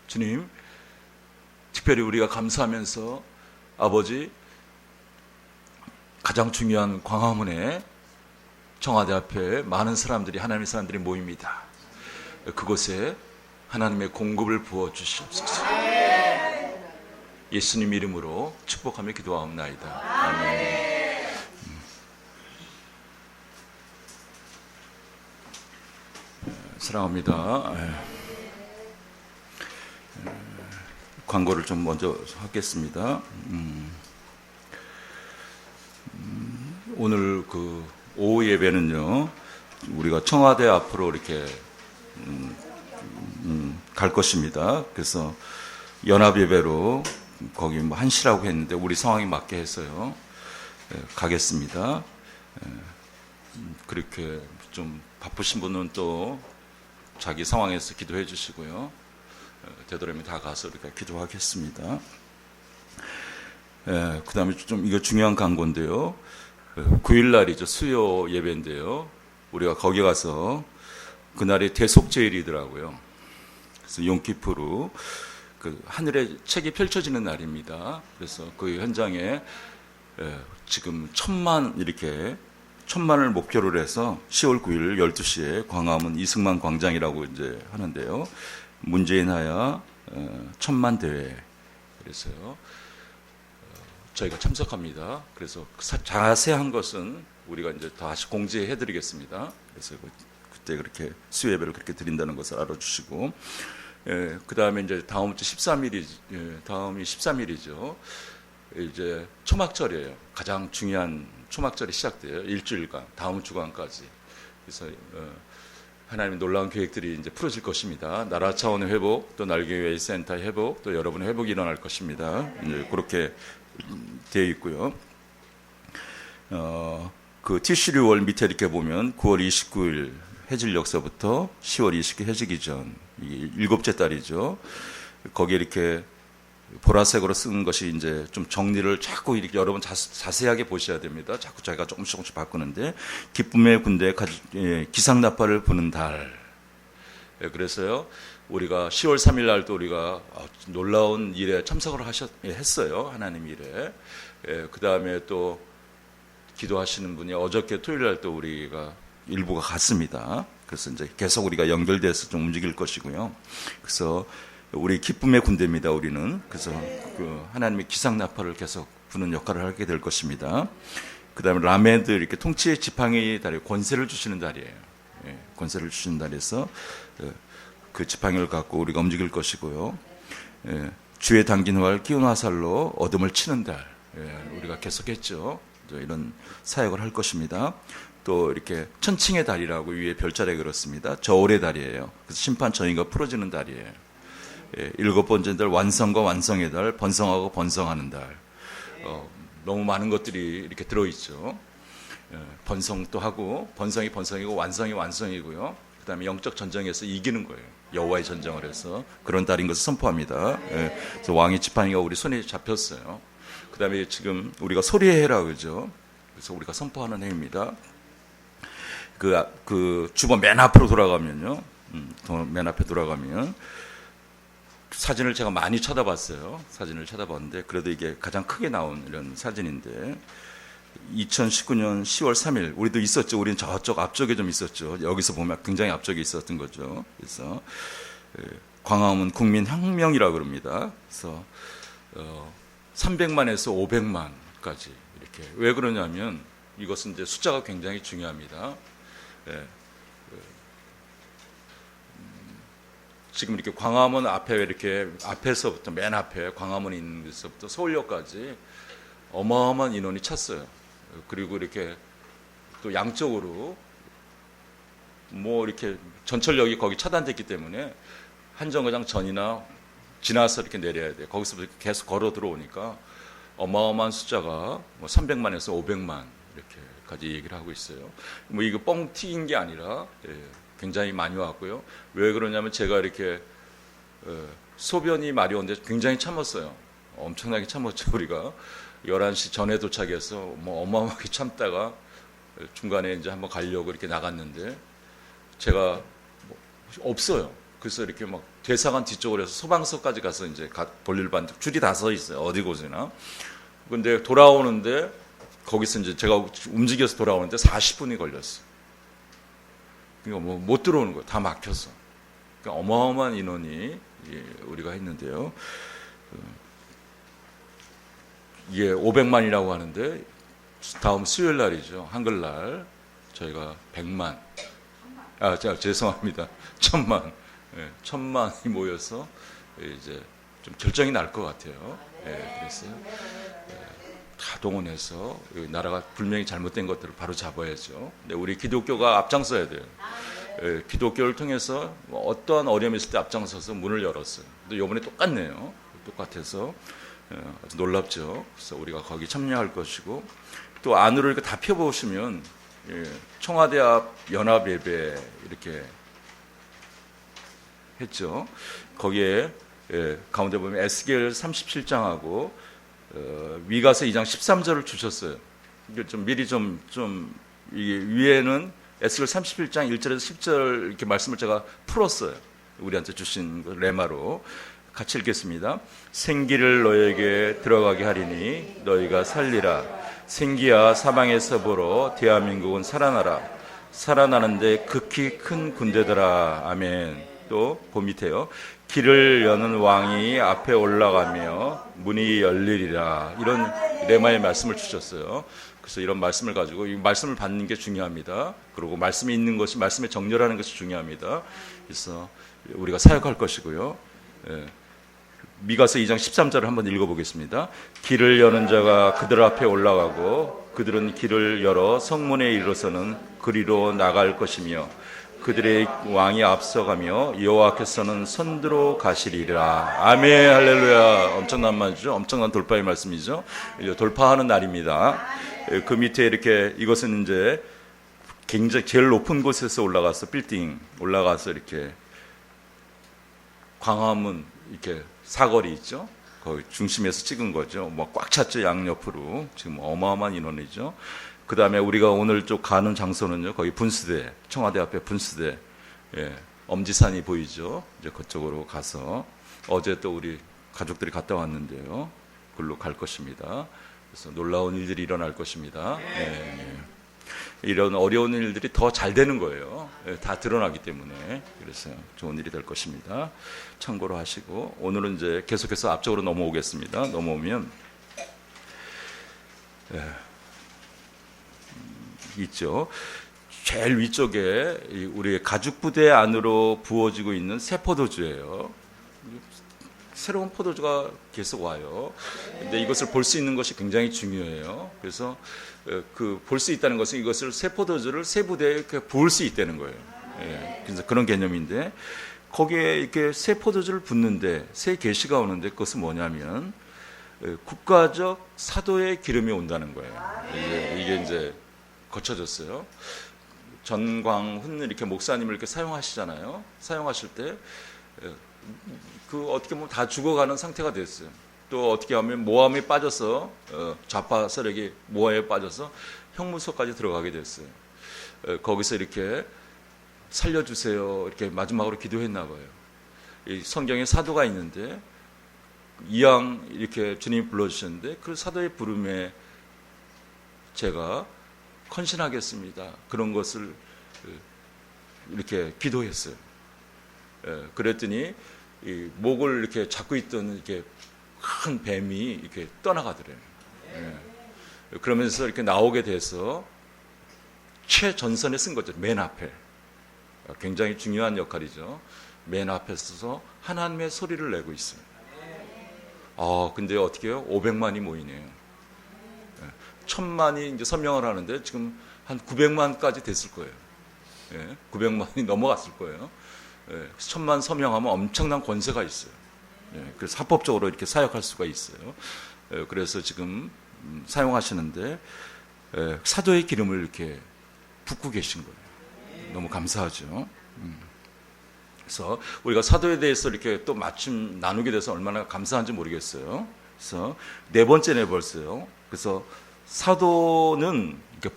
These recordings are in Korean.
주님, 특별히 우리가 감사하면서 아버지 가장 중요한 광화문에 청와대 앞에 많은 사람들이, 하나님의 사람들이 모입니다. 그곳에 하나님의 공급을 부어 주시옵소서. 예수님 이름으로 축복하며 기도하옵나이다. 아멘. 사랑합니다. 광고를 좀 먼저 하겠습니다. 오늘 그 오후 예배는요, 우리가 청와대 앞으로 이렇게 갈 것입니다. 그래서 연합 예배로 거기 뭐 1시라고 했는데 우리 상황에 맞게 했어요. 가겠습니다. 그렇게 좀 바쁘신 분은 또 자기 상황에서 기도해 주시고요. 되도록이면 다 가서 이렇게 기도하겠습니다. 그 다음에 좀 이거 중요한 광고인데요. 9일날이죠. 수요 예배인데요. 우리가 거기 가서 그날이 대속제일이더라고요. 그래서 용키푸르 그 하늘에 책이 펼쳐지는 날입니다. 그래서 그 현장에 지금 1,000만을 목표로 해서 10월 9일 12시에 광화문 이승만 광장이라고 이제 하는데요. 문재인 하야 1,000만 대회. 그래서요. 저희가 참석합니다. 그래서 자세한 것은 우리가 이제 다시 공지해 드리겠습니다. 그래서 그때 그렇게 수요 예배를 그렇게 드린다는 것을 알아주시고, 그 다음에 이제 다음 주 13일이, 다음이 13일이죠. 이제 초막절이에요. 가장 중요한 초막절이 시작돼요. 일주일간, 다음 주간까지. 그래서, 하나님의 놀라운 계획들이 이제 풀어질 것입니다. 나라 차원의 회복, 또 날개의 센터의 회복, 또 여러분의 회복이 일어날 것입니다. 이제 그렇게 되어 있고요. 그 티슈리월 밑에 이렇게 보면 9월 29일 해질 역사부터 10월 29일 해지기 전, 이 7째 달이죠. 거기에 이렇게 보라색으로 쓴 것이 이제 좀 정리를 자꾸 이렇게 여러분 자세하게 보셔야 됩니다. 자꾸 제가 조금씩 바꾸는데, 기쁨의 군대 기상나팔을 부는 달. 그래서요, 우리가 10월 3일 날도 우리가 놀라운 일에 참석을 했어요. 하나님 일에. 그 다음에 또 기도하시는 분이 어저께 토요일 날 또 우리가 일부가 갔습니다. 그래서 이제 계속 우리가 연결돼서 좀 움직일 것이고요. 그래서 우리 기쁨의 군대입니다, 우리는. 그래서 그 하나님의 기상나팔을 계속 부는 역할을 하게 될 것입니다. 그 다음에 라메드 이렇게 통치의 지팡이 달이 권세를 주시는 달이에요. 권세를 주시는 달에서 그 지팡이를 갖고 우리가 움직일 것이고요. 주의 당긴 활 기운 화살로 어둠을 치는 달. 우리가 계속했죠. 이런 사역을 할 것입니다. 또 이렇게 천칭의 달이라고 위에 별자리에 그렇습니다. 저울의 달이에요. 그래서 심판 정의가 풀어지는 달이에요. 7번째 달 완성과 완성의 달, 번성하고 번성하는 달. 너무 많은 것들이 이렇게 들어있죠. 번성도 하고, 번성이 번성이고 완성이 완성이고요. 그 다음에 영적 전쟁에서 이기는 거예요. 여호와의 전쟁을 해서 그런 달인 것을 선포합니다. 그래서 왕의 지팡이가 우리 손에 잡혔어요. 그 다음에 지금 우리가 소리의 해라 그러죠. 그래서 우리가 선포하는 해입니다. 그 주번 맨 앞으로 돌아가면요. 맨 앞에 돌아가면 사진을 제가 많이 쳐다봤어요. 사진을 쳐다봤는데 그래도 이게 가장 크게 나온 이런 사진인데 2019년 10월 3일 우리도 있었죠. 우리는 저쪽 앞쪽에 좀 있었죠. 여기서 보면 굉장히 앞쪽에 있었던 거죠. 그래서 광화문 국민혁명이라고 그럽니다. 그래서 300만에서 500만까지 이렇게. 왜 그러냐면 이것은 이제 숫자가 굉장히 중요합니다. 지금 이렇게 광화문 앞에 이렇게 앞에서부터 맨 앞에 광화문에 있는 데서부터 서울역까지 어마어마한 인원이 찼어요. 그리고 이렇게 또 양쪽으로 뭐 이렇게 전철역이 거기 차단됐기 때문에 한정거장 전이나 지나서 이렇게 내려야 돼요. 거기서부터 계속 걸어 들어오니까 어마어마한 숫자가 뭐 300만에서 500만 이렇게까지 얘기를 하고 있어요. 뭐 이거 뻥 튀긴 게 아니라 굉장히 많이 왔고요. 왜 그러냐면 제가 이렇게 소변이 마려운데 굉장히 참았어요. 엄청나게 참았죠. 우리가 11시 전에 도착해서 뭐 어마어마하게 참다가 중간에 이제 한번 가려고 이렇게 나갔는데 제가 뭐 없어요. 그래서 이렇게 막 대사관 뒤쪽으로 해서 소방서까지 가서 이제 볼일 봤는데 줄이 다 서 있어요. 어디 곳이나. 근데 돌아오는데 거기서 이제 제가 움직여서 돌아오는데 40분이 걸렸어요. 그러니까 뭐 못 들어오는 거예요. 다 막혀서. 그러니까 어마어마한 인원이 우리가 했는데요. 이게 500만이라고 하는데 다음 수요일 날이죠. 한글날 저희가 100만. 죄송합니다. 1000만. 1000만이 모여서 이제 좀 결정이 날 것 같아요. 그래서 다 동원해서 나라가 분명히 잘못된 것들을 바로 잡아야죠. 근데 우리 기독교가 앞장서야 돼요. 기독교를 통해서 어떠한 어려움이 있을 때 앞장서서 문을 열었어요. 근데 이번에 똑같네요. 똑같아서 아주 놀랍죠. 그래서 우리가 거기 참여할 것이고 또 안으로 이렇게 다 펴보시면 청와대 앞 연합예배 이렇게 했죠. 거기에 가운데 보면 에스겔 37장하고 미가서 2장 13절을 주셨어요. 이게 좀 미리 이게 위에는 에스겔 31장 1절에서 10절 이렇게 말씀을 제가 풀었어요. 우리한테 주신 레마로 같이 읽겠습니다. 생기를 너에게 들어가게 하리니 너희가 살리라. 생기야 사방에서 보러 대한민국은 살아나라. 살아나는데 극히 큰 군대더라. 아멘. 또 그 밑에요. 길을 여는 왕이 앞에 올라가며 문이 열리리라. 이런 레마의 말씀을 주셨어요. 그래서 이런 말씀을 가지고 이 말씀을 받는 게 중요합니다. 그리고 말씀이 있는 것이 말씀에 정렬하는 것이 중요합니다. 그래서 우리가 사역할 것이고요. 미가서 2장 13절을 한번 읽어보겠습니다. 길을 여는 자가 그들 앞에 올라가고 그들은 길을 열어 성문에 이르러서는 그리로 나갈 것이며 그들의 왕이 앞서가며 여호와께서는 선두로 가시리라. 아멘. 할렐루야. 엄청난 말이죠. 엄청난 돌파의 말씀이죠. 돌파하는 날입니다. 그 밑에 이렇게 이것은 이제 굉장히 제일 높은 곳에서 올라가서 빌딩 올라가서 이렇게 광화문 이렇게 사거리 있죠. 거기 중심에서 찍은 거죠. 뭐 꽉 찼죠. 양옆으로. 지금 어마어마한 인원이죠. 그 다음에 우리가 오늘 쪽 가는 장소는요, 거기 분수대, 청와대 앞에 분수대, 엄지산이 보이죠. 이제 그쪽으로 가서 어제 또 우리 가족들이 갔다 왔는데요. 그걸로 갈 것입니다. 그래서 놀라운 일들이 일어날 것입니다. 이런 어려운 일들이 더 잘 되는 거예요. 다 드러나기 때문에. 그래서 좋은 일이 될 것입니다. 참고로 하시고, 오늘은 이제 계속해서 앞쪽으로 넘어오겠습니다. 넘어오면, 있죠. 제일 위쪽에 우리 가죽 부대 안으로 부어지고 있는 새 포도주예요. 새로운 포도주가 계속 와요. 근데 이것을 볼 수 있는 것이 굉장히 중요해요. 그래서 그 볼 수 있다는 것은 이것을 새 포도주를 새 부대에 이렇게 부을 수 있다는 거예요. 그래서 그런 개념인데 거기에 이렇게 새 포도주를 붓는데 새 계시가 오는데 그것은 뭐냐면 국가적 사도의 기름이 온다는 거예요. 이게 이제 거쳐졌어요. 전광훈 이렇게 목사님을 이렇게 사용하시잖아요. 사용하실 때 그 어떻게 보면 다 죽어가는 상태가 됐어요. 또 어떻게 하면 모함에 빠져서 좌파 세력이 모함에 빠져서 형무소까지 들어가게 됐어요. 거기서 이렇게 살려주세요. 이렇게 마지막으로 기도했나 봐요. 이 성경에 사도가 있는데 이왕 이렇게 주님이 불러주셨는데 그 사도의 부름에 제가 헌신하겠습니다. 그런 것을 이렇게 기도했어요. 그랬더니 이 목을 이렇게 잡고 있던 이렇게 큰 뱀이 이렇게 떠나가더래요. 그러면서 이렇게 나오게 돼서 최전선에 쓴 거죠. 맨 앞에. 굉장히 중요한 역할이죠. 맨 앞에 서서 하나님의 소리를 내고 있어요. 근데 어떻게 해요? 500만이 모이네요. 1000만이 이제 서명을 하는데 지금 한 900만까지 됐을 거예요. 900만이 넘어갔을 거예요. 1000만 서명하면 엄청난 권세가 있어요. 그래서 합법적으로 이렇게 사역할 수가 있어요. 그래서 지금 사용하시는데 사도의 기름을 이렇게 붓고 계신 거예요. 너무 감사하죠. 그래서 우리가 사도에 대해서 이렇게 또 마침 나누게 돼서 얼마나 감사한지 모르겠어요. 그래서 네 번째네 벌써요. 그래서 사도는 이렇게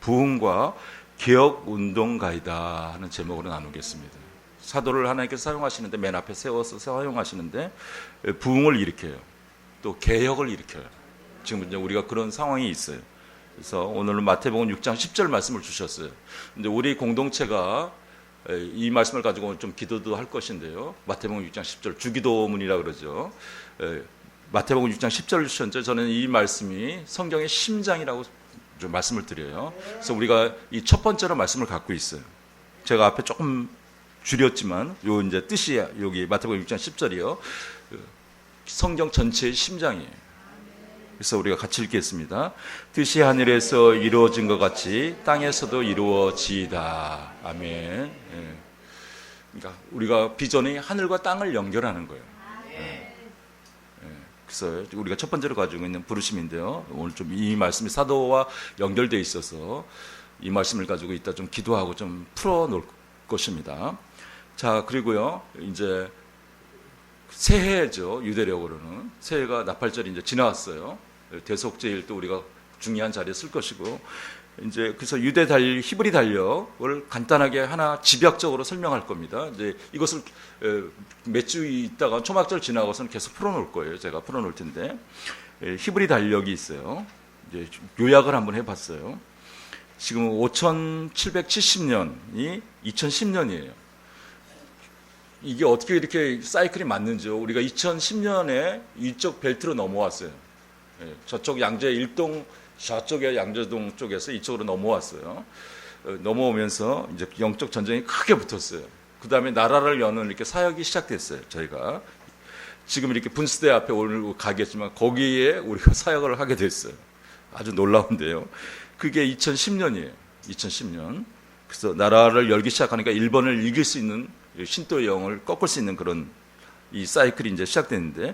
부흥과 개혁운동가이다 하는 제목으로 나누겠습니다. 사도를 하나님께서 사용하시는데 맨 앞에 세워서 사용하시는데 부흥을 일으켜요. 또 개혁을 일으켜요. 지금 이제 우리가 그런 상황이 있어요. 그래서 오늘은 마태복음 6장 10절 말씀을 주셨어요. 근데 우리 공동체가 이 말씀을 가지고 좀 기도도 할 것인데요. 마태복음 6장 10절 주기도문이라 그러죠. 마태복음 6장 10절 주셨는데 저는 이 말씀이 성경의 심장이라고 좀 말씀을 드려요. 그래서 우리가 이 첫 번째로 말씀을 갖고 있어요. 제가 앞에 조금 줄였지만 요 이제 뜻이 여기 마태복음 6장 10절이요. 성경 전체의 심장이에요. 그래서 우리가 같이 읽겠습니다. 뜻이 하늘에서 이루어진 것 같이 땅에서도 이루어지이다. 아멘. 그러니까 우리가 비전이 하늘과 땅을 연결하는 거예요. 그래서 우리가 첫 번째로 가지고 있는 부르심인데요. 오늘 좀 이 말씀이 사도와 연결되어 있어서 이 말씀을 가지고 이따 좀 기도하고 좀 풀어놓을 것입니다. 자, 그리고요, 이제 새해죠. 유대력으로는 새해가 나팔절이 이제 지나왔어요. 대속제일도 우리가 중요한 자리에 쓸 것이고, 이제 그래서 히브리 달력을 간단하게 하나 집약적으로 설명할 겁니다. 이제 이것을 몇 주 있다가 초막절 지나고서는 계속 풀어놓을 거예요. 제가 풀어놓을 텐데 히브리 달력이 있어요. 이제 요약을 한번 해봤어요. 지금 5770년이 2010년이에요. 이게 어떻게 이렇게 사이클이 맞는지요. 우리가 2010년에 이쪽 벨트로 넘어왔어요. 저쪽 양재 일동, 저쪽에 양재동 쪽에서 이쪽으로 넘어왔어요. 넘어오면서 이제 영적 전쟁이 크게 붙었어요. 그 다음에 나라를 여는 이렇게 사역이 시작됐어요. 저희가 지금 이렇게 분수대 앞에 오늘 가겠지만 거기에 우리가 사역을 하게 됐어요. 아주 놀라운데요. 그게 2010년이에요. 2010년. 그래서 나라를 열기 시작하니까 일본을 이길 수 있는 신도의 영을 꺾을 수 있는 그런 이 사이클이 이제 시작됐는데,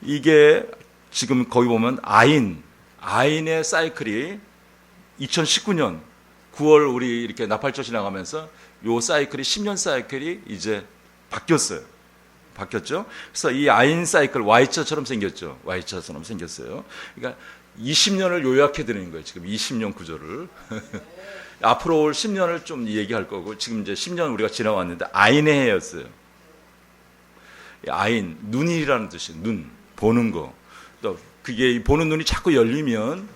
이게 지금 거기 보면 아인의 사이클이 2019년 9월 우리 이렇게 나팔절 지나가면서 요 사이클이 10년 사이클이 이제 바뀌었어요. 바뀌었죠? 그래서 이 아인 사이클 Y자처럼 생겼죠. Y자처럼 생겼어요. 그러니까 20년을 요약해 드리는 거예요. 지금 20년 구조를. 앞으로 올 10년을 좀 얘기할 거고, 지금 이제 10년 우리가 지나왔는데 아인의 해였어요. 아인, 눈이라는 뜻이에요. 눈, 보는 거. 또 그게 보는 눈이 자꾸 열리면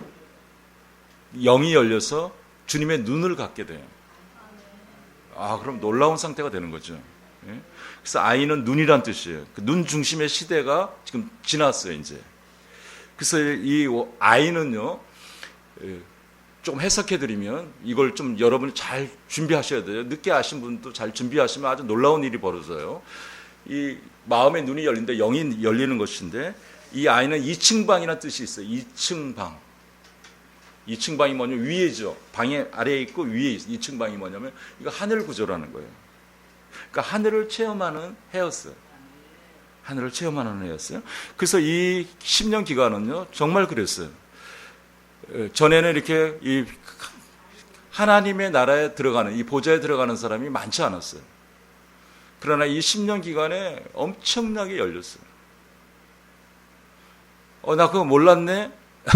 영이 열려서 주님의 눈을 갖게 돼요. 그럼 놀라운 상태가 되는 거죠. 그래서 아인은 눈이란 뜻이에요. 그 눈 중심의 시대가 지금 지났어요, 이제. 그래서 이 아인은요, 좀 해석해드리면 이걸 좀 여러분이 잘 준비하셔야 돼요. 늦게 아신 분도 잘 준비하시면 아주 놀라운 일이 벌어져요. 이 마음의 눈이 열린데 영이 열리는 것인데, 이 아이는 2층 방이라는 뜻이 있어요. 2층 방. 2층 방이 뭐냐면 위에죠. 방에 아래에 있고 위에 있어요. 2층 방이 뭐냐면 이거 하늘 구조라는 거예요. 그러니까 하늘을 체험하는 해였어요. 하늘을 체험하는 해였어요. 그래서 이 10년 기간은요, 정말 그랬어요. 전에는 이렇게 이 하나님의 나라에 들어가는, 이 보좌에 들어가는 사람이 많지 않았어요. 그러나 이 10년 기간에 엄청나게 열렸어요. 나 그거 몰랐네?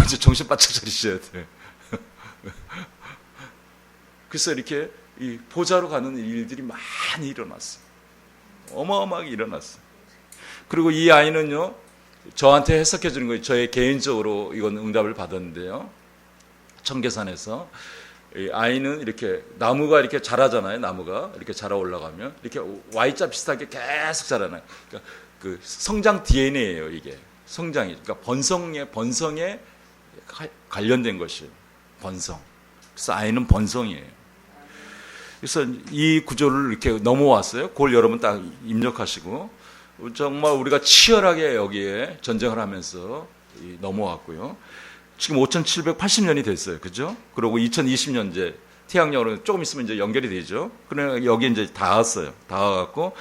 이제 정신 바짝 차리셔야 돼. 그래서 이렇게 이 보좌로 가는 일들이 많이 일어났어요. 어마어마하게 일어났어요. 그리고 이 아이는요, 저한테 해석해 주는 거예요. 저의 개인적으로 이건 응답을 받았는데요. 청계산에서 이 아이는 이렇게 나무가 이렇게 자라잖아요. 나무가 이렇게 자라 올라가면 이렇게 Y자 비슷하게 계속 자라나요. 그러니까 그 성장 DNA예요, 이게. 성장이. 그러니까 번성에 관련된 것이에요. 번성. 그래서 아이는 번성이에요. 그래서 이 구조를 이렇게 넘어왔어요. 그걸 여러분 딱 입력하시고, 정말 우리가 치열하게 여기에 전쟁을 하면서 넘어왔고요. 지금 5780년이 됐어요. 그죠? 그리고 2020년 이제 태양력으로 조금 있으면 이제 연결이 되죠. 그러나 여기 이제 다 왔어요. 다 와갖고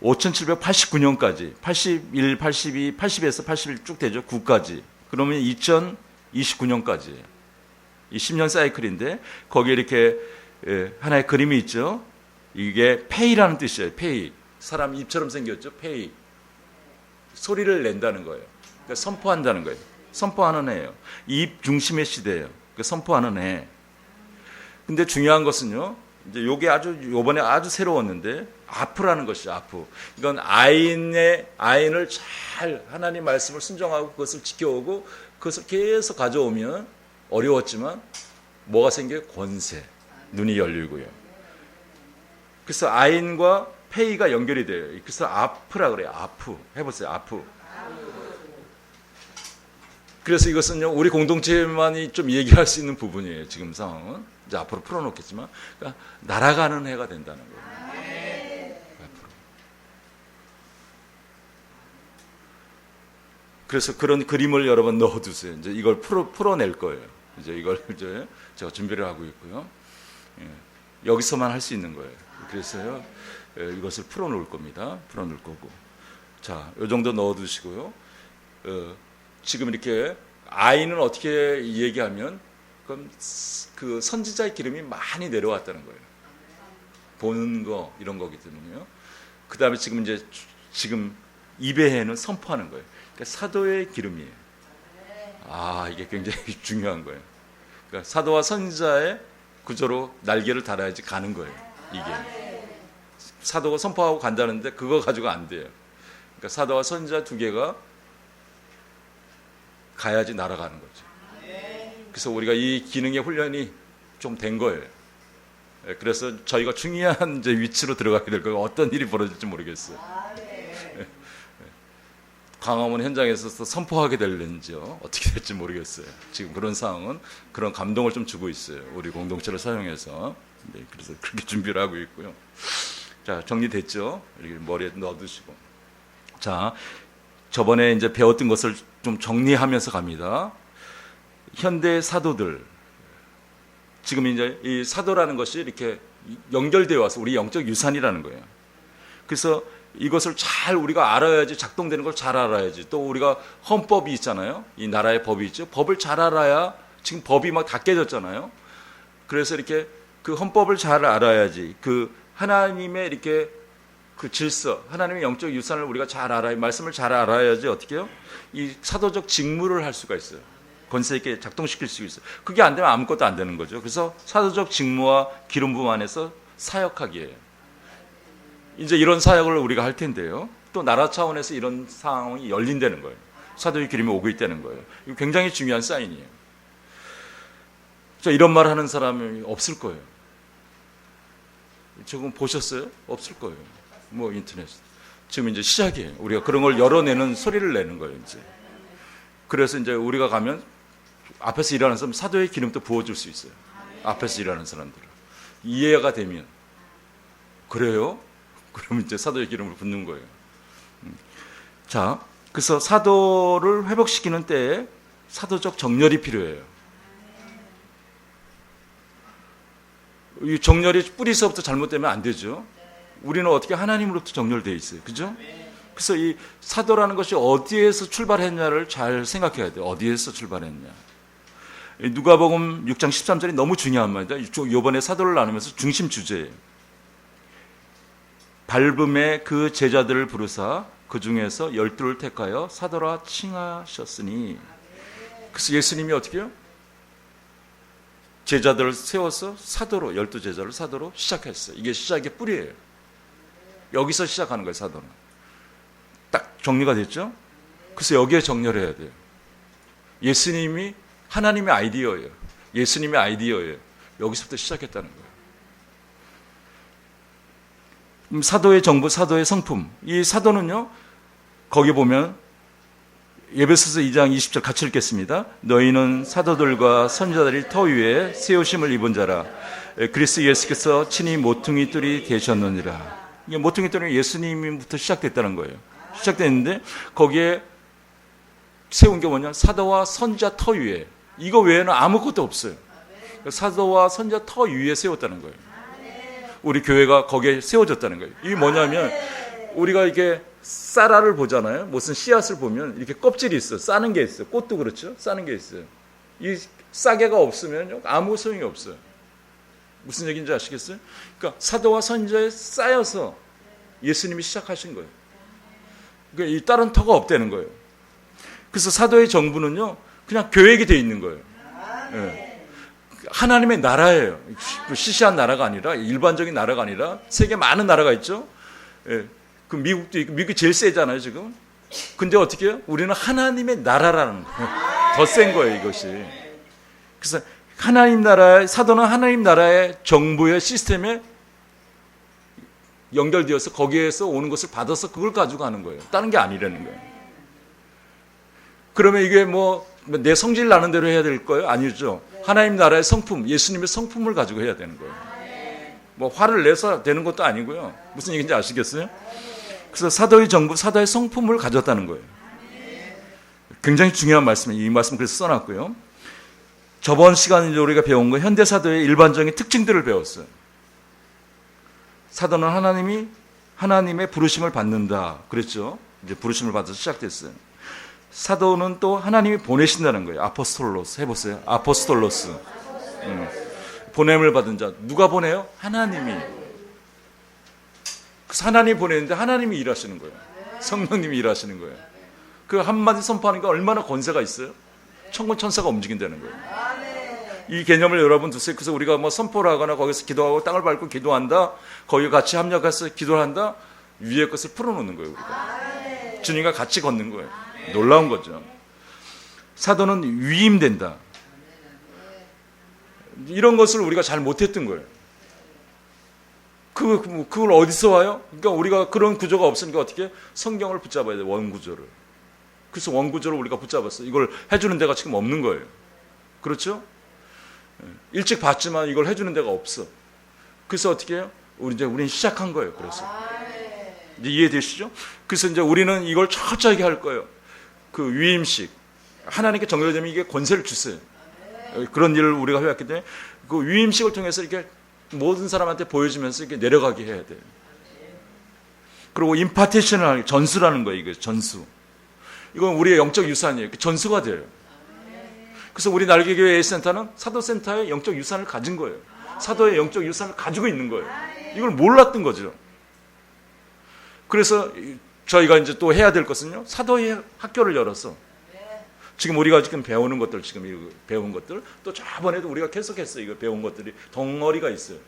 5789년까지 81, 82, 80에서 81 쭉 되죠. 9까지. 그러면 2029년까지. 이 10년 사이클인데 거기에 이렇게 하나의 그림이 있죠. 이게 페이라는 뜻이에요. 페이. 사람 입처럼 생겼죠. 페이. 소리를 낸다는 거예요. 그러니까 선포한다는 거예요. 선포하는 해예요. 입 중심의 시대예요. 그러니까 선포하는 해. 근데 중요한 것은요, 이제 요게 요번에 아주 새로웠는데, 앞으라는 것이죠. 앞으. 이건 아인을 잘 하나님 말씀을 순종하고 그것을 지켜오고 그것을 계속 가져오면 어려웠지만 뭐가 생겨요? 권세. 눈이 열리고요. 그래서 아인과 페이가 연결이 돼요. 그래서 아프라 그래요. 아프. 해보세요. 아프. 그래서 이것은요, 우리 공동체만이 좀 얘기할 수 있는 부분이에요. 지금 상황은. 이제 앞으로 풀어놓겠지만, 그러니까 날아가는 해가 된다는 거예요. 앞으로. 그래서 그런 그림을 여러 번 넣어두세요. 이제 이걸 풀어낼 거예요. 이제 이걸 이제 제가 준비를 하고 있고요. 예. 여기서만 할 수 있는 거예요. 그래서요, 이것을 풀어놓을 겁니다. 풀어놓을 거고. 자, 이 정도 넣어두시고요. 지금 이렇게 아이는 어떻게 얘기하면 그럼 그 선지자의 기름이 많이 내려왔다는 거예요. 보는 거 이런 거기 때문에요. 그 다음에 지금 이베해는 선포하는 거예요. 그러니까 사도의 기름이에요. 아, 이게 굉장히 중요한 거예요. 그러니까 사도와 선지자의 구조로 날개를 달아야지 가는 거예요. 이게 사도가 선포하고 간다는데 그거 가지고 안 돼요. 그러니까 사도와 선지자 두 개가 가야지 날아가는 거죠. 그래서 우리가 이 기능의 훈련이 좀 된 거예요. 그래서 저희가 중요한 이제 위치로 들어가게 될 거예요. 어떤 일이 벌어질지 모르겠어요. 광화문 현장에서 선포하게 될는지요. 어떻게 될지 모르겠어요. 지금 그런 상황은 그런 감동을 좀 주고 있어요. 우리 공동체를 사용해서. 네, 그래서 그렇게 준비를 하고 있고요. 자, 정리됐죠? 이렇게 머리에 넣어두시고. 자, 저번에 이제 배웠던 것을 좀 정리하면서 갑니다. 현대 사도들. 지금 이제 이 사도라는 것이 이렇게 연결되어 와서 우리 영적 유산이라는 거예요. 그래서 이것을 잘 우리가 알아야지, 작동되는 걸 잘 알아야지. 또 우리가 헌법이 있잖아요. 이 나라의 법이 있죠. 법을 잘 알아야, 지금 법이 막 다 깨졌잖아요. 그래서 이렇게 그 헌법을 잘 알아야지. 그 하나님의 이렇게 그 질서, 하나님의 영적 유산을 우리가 잘 알아야, 말씀을 잘 알아야지 어떻게 해요? 이 사도적 직무를 할 수가 있어요. 권세 있게 작동시킬 수 있어요. 그게 안 되면 아무것도 안 되는 거죠. 그래서 사도적 직무와 기름 부음 안에서 사역하기예요. 이제 이런 사역을 우리가 할 텐데요. 또 나라 차원에서 이런 상황이 열린다는 거예요. 사도의 기름이 오고 있다는 거예요. 이거 굉장히 중요한 사인이에요. 자, 이런 말 하는 사람이 없을 거예요. 조금 보셨어요? 없을 거예요. 뭐 인터넷. 지금 이제 시작이에요. 우리가 그런 걸 열어내는 소리를 내는 거예요, 이제. 그래서 이제 우리가 가면 앞에서 일하는 사람 사도의 기름도 부어줄 수 있어요. 앞에서 일하는 사람들은. 이해가 되면. 그래요? 그러면 이제 사도의 기름을 붓는 거예요. 자, 그래서 사도를 회복시키는 때에 사도적 정렬이 필요해요. 이 정렬이 뿌리서부터 잘못되면 안 되죠. 우리는 어떻게 하나님으로부터 정렬되어 있어요. 그죠? 그래서 이 사도라는 것이 어디에서 출발했냐를 잘 생각해야 돼요. 어디에서 출발했냐. 누가복음 6장 13절이 너무 중요한 말이다. 이번에 사도를 나누면서 중심 주제예요. 밟음에 그 제자들을 부르사 그 중에서 12를 택하여 사도라 칭하셨으니. 그래서 예수님이 어떻게 해요? 제자들을 세워서 사도로, 12제자를 사도로 시작했어요. 이게 시작의 뿌리예요. 여기서 시작하는 거예요, 사도는. 딱 정리가 됐죠? 그래서 여기에 정렬해야 돼요. 예수님이 하나님의 아이디어예요. 예수님의 아이디어예요. 여기서부터 시작했다는 거예요. 사도의 정부, 사도의 성품. 이 사도는요, 거기 보면 에베소서 2장 20절 같이 읽겠습니다. 너희는 사도들과 선지자들이 터 위에 세우심을 입은 자라. 그리스도 예수께서 친히 모퉁이 뜰이 되셨느니라. 이게 모퉁이 뜰은 예수님부터 시작됐다는 거예요. 시작됐는데 거기에 세운 게 뭐냐? 사도와 선지자 터 위에. 이거 외에는 아무것도 없어요. 사도와 선지자 터 위에 세웠다는 거예요. 우리 교회가 거기에 세워졌다는 거예요. 이게 뭐냐면 우리가 이게 쌀알을 보잖아요. 무슨 씨앗을 보면 이렇게 껍질이 있어요. 싸는 게 있어요. 꽃도 그렇죠. 싸는 게 있어요. 이 싸개가 없으면 아무 소용이 없어요. 무슨 얘기인지 아시겠어요? 그러니까 사도와 선지자에 쌓여서 예수님이 시작하신 거예요. 그러니까 이 다른 터가 없다는 거예요. 그래서 사도의 정부는요, 그냥 계획이 돼 있는 거예요. 네. 하나님의 나라예요. 시시한 나라가 아니라, 일반적인 나라가 아니라 세계 많은 나라가 있죠. 예. 그 미국도 있고, 미국이 제일 세잖아요, 지금. 근데 어떻게 해요? 우리는 하나님의 나라라는 거예요. 더 센 거예요, 이것이. 그래서 하나님 나라의, 사도는 하나님 나라의 정부의 시스템에 연결되어서 거기에서 오는 것을 받아서 그걸 가지고 가는 거예요. 다른 게 아니라는 거예요. 그러면 이게 뭐 내 성질 나는 대로 해야 될 거예요? 아니죠. 하나님 나라의 성품, 예수님의 성품을 가지고 해야 되는 거예요. 뭐 화를 내서 되는 것도 아니고요. 무슨 얘기인지 아시겠어요? 그래서 사도의 정부, 사도의 성품을 가졌다는 거예요. 굉장히 중요한 말씀이에요. 이 말씀 그래서 써놨고요. 저번 시간에 우리가 배운 거 현대 사도의 일반적인 특징들을 배웠어요. 사도는 하나님의 부르심을 받는다. 그랬죠. 이제 부르심을 받아서 시작됐어요. 사도는 또 하나님이 보내신다는 거예요. 아포스톨로스 해보세요. 아포스톨로스. 보냄을 받은 자. 누가 보내요? 하나님이. 그래서 하나님이 보내는데 하나님이 일하시는 거예요. 성령님이 일하시는 거예요. 그 한마디 선포하니까 얼마나 권세가 있어요? 천군 천사가 움직인다는 거예요. 이 개념을 여러분 두세요. 그래서 우리가 뭐 선포를 하거나 거기서 기도하고 땅을 밟고 기도한다. 거기 같이 합력해서 기도를 한다. 위의 것을 풀어놓는 거예요. 우리가. 주님과 같이 걷는 거예요. 놀라운 거죠. 사도는 위임된다. 이런 것을 우리가 잘 못했던 거예요. 그걸 어디서 와요? 그러니까 우리가 그런 구조가 없으니까 어떻게? 성경을 붙잡아야 돼요. 원구조를. 그래서 원구조를 우리가 붙잡았어요. 이걸 해주는 데가 지금 없는 거예요. 그렇죠? 일찍 봤지만 이걸 해주는 데가 없어. 그래서 어떻게 해요? 우리는 시작한 거예요. 그래서. 이제 이해되시죠? 그래서 이제 우리는 이걸 철저하게 할 거예요. 그 위임식. 하나님께 정결되면 이게 권세를 주세요. 그런 일을 우리가 해왔기 때문에 그 위임식을 통해서 이렇게 모든 사람한테 보여주면서 이렇게 내려가게 해야 돼요. 그리고 임파테이션을 전수라는 거예요. 이게 전수. 이건 우리의 영적 유산이에요. 전수가 돼요. 그래서 우리 날개교회 A센터는 사도센터의 영적 유산을 가진 거예요. 사도의 영적 유산을 가지고 있는 거예요. 이걸 몰랐던 거죠. 그래서 저희가 이제 또 해야 될 것은요. 사도의 학교를 열어서 지금 우리가 지금 배우는 것들, 지금 배운 것들, 또 저번에도 우리가 계속했어요. 이거 배운 것들이 덩어리가 있어요.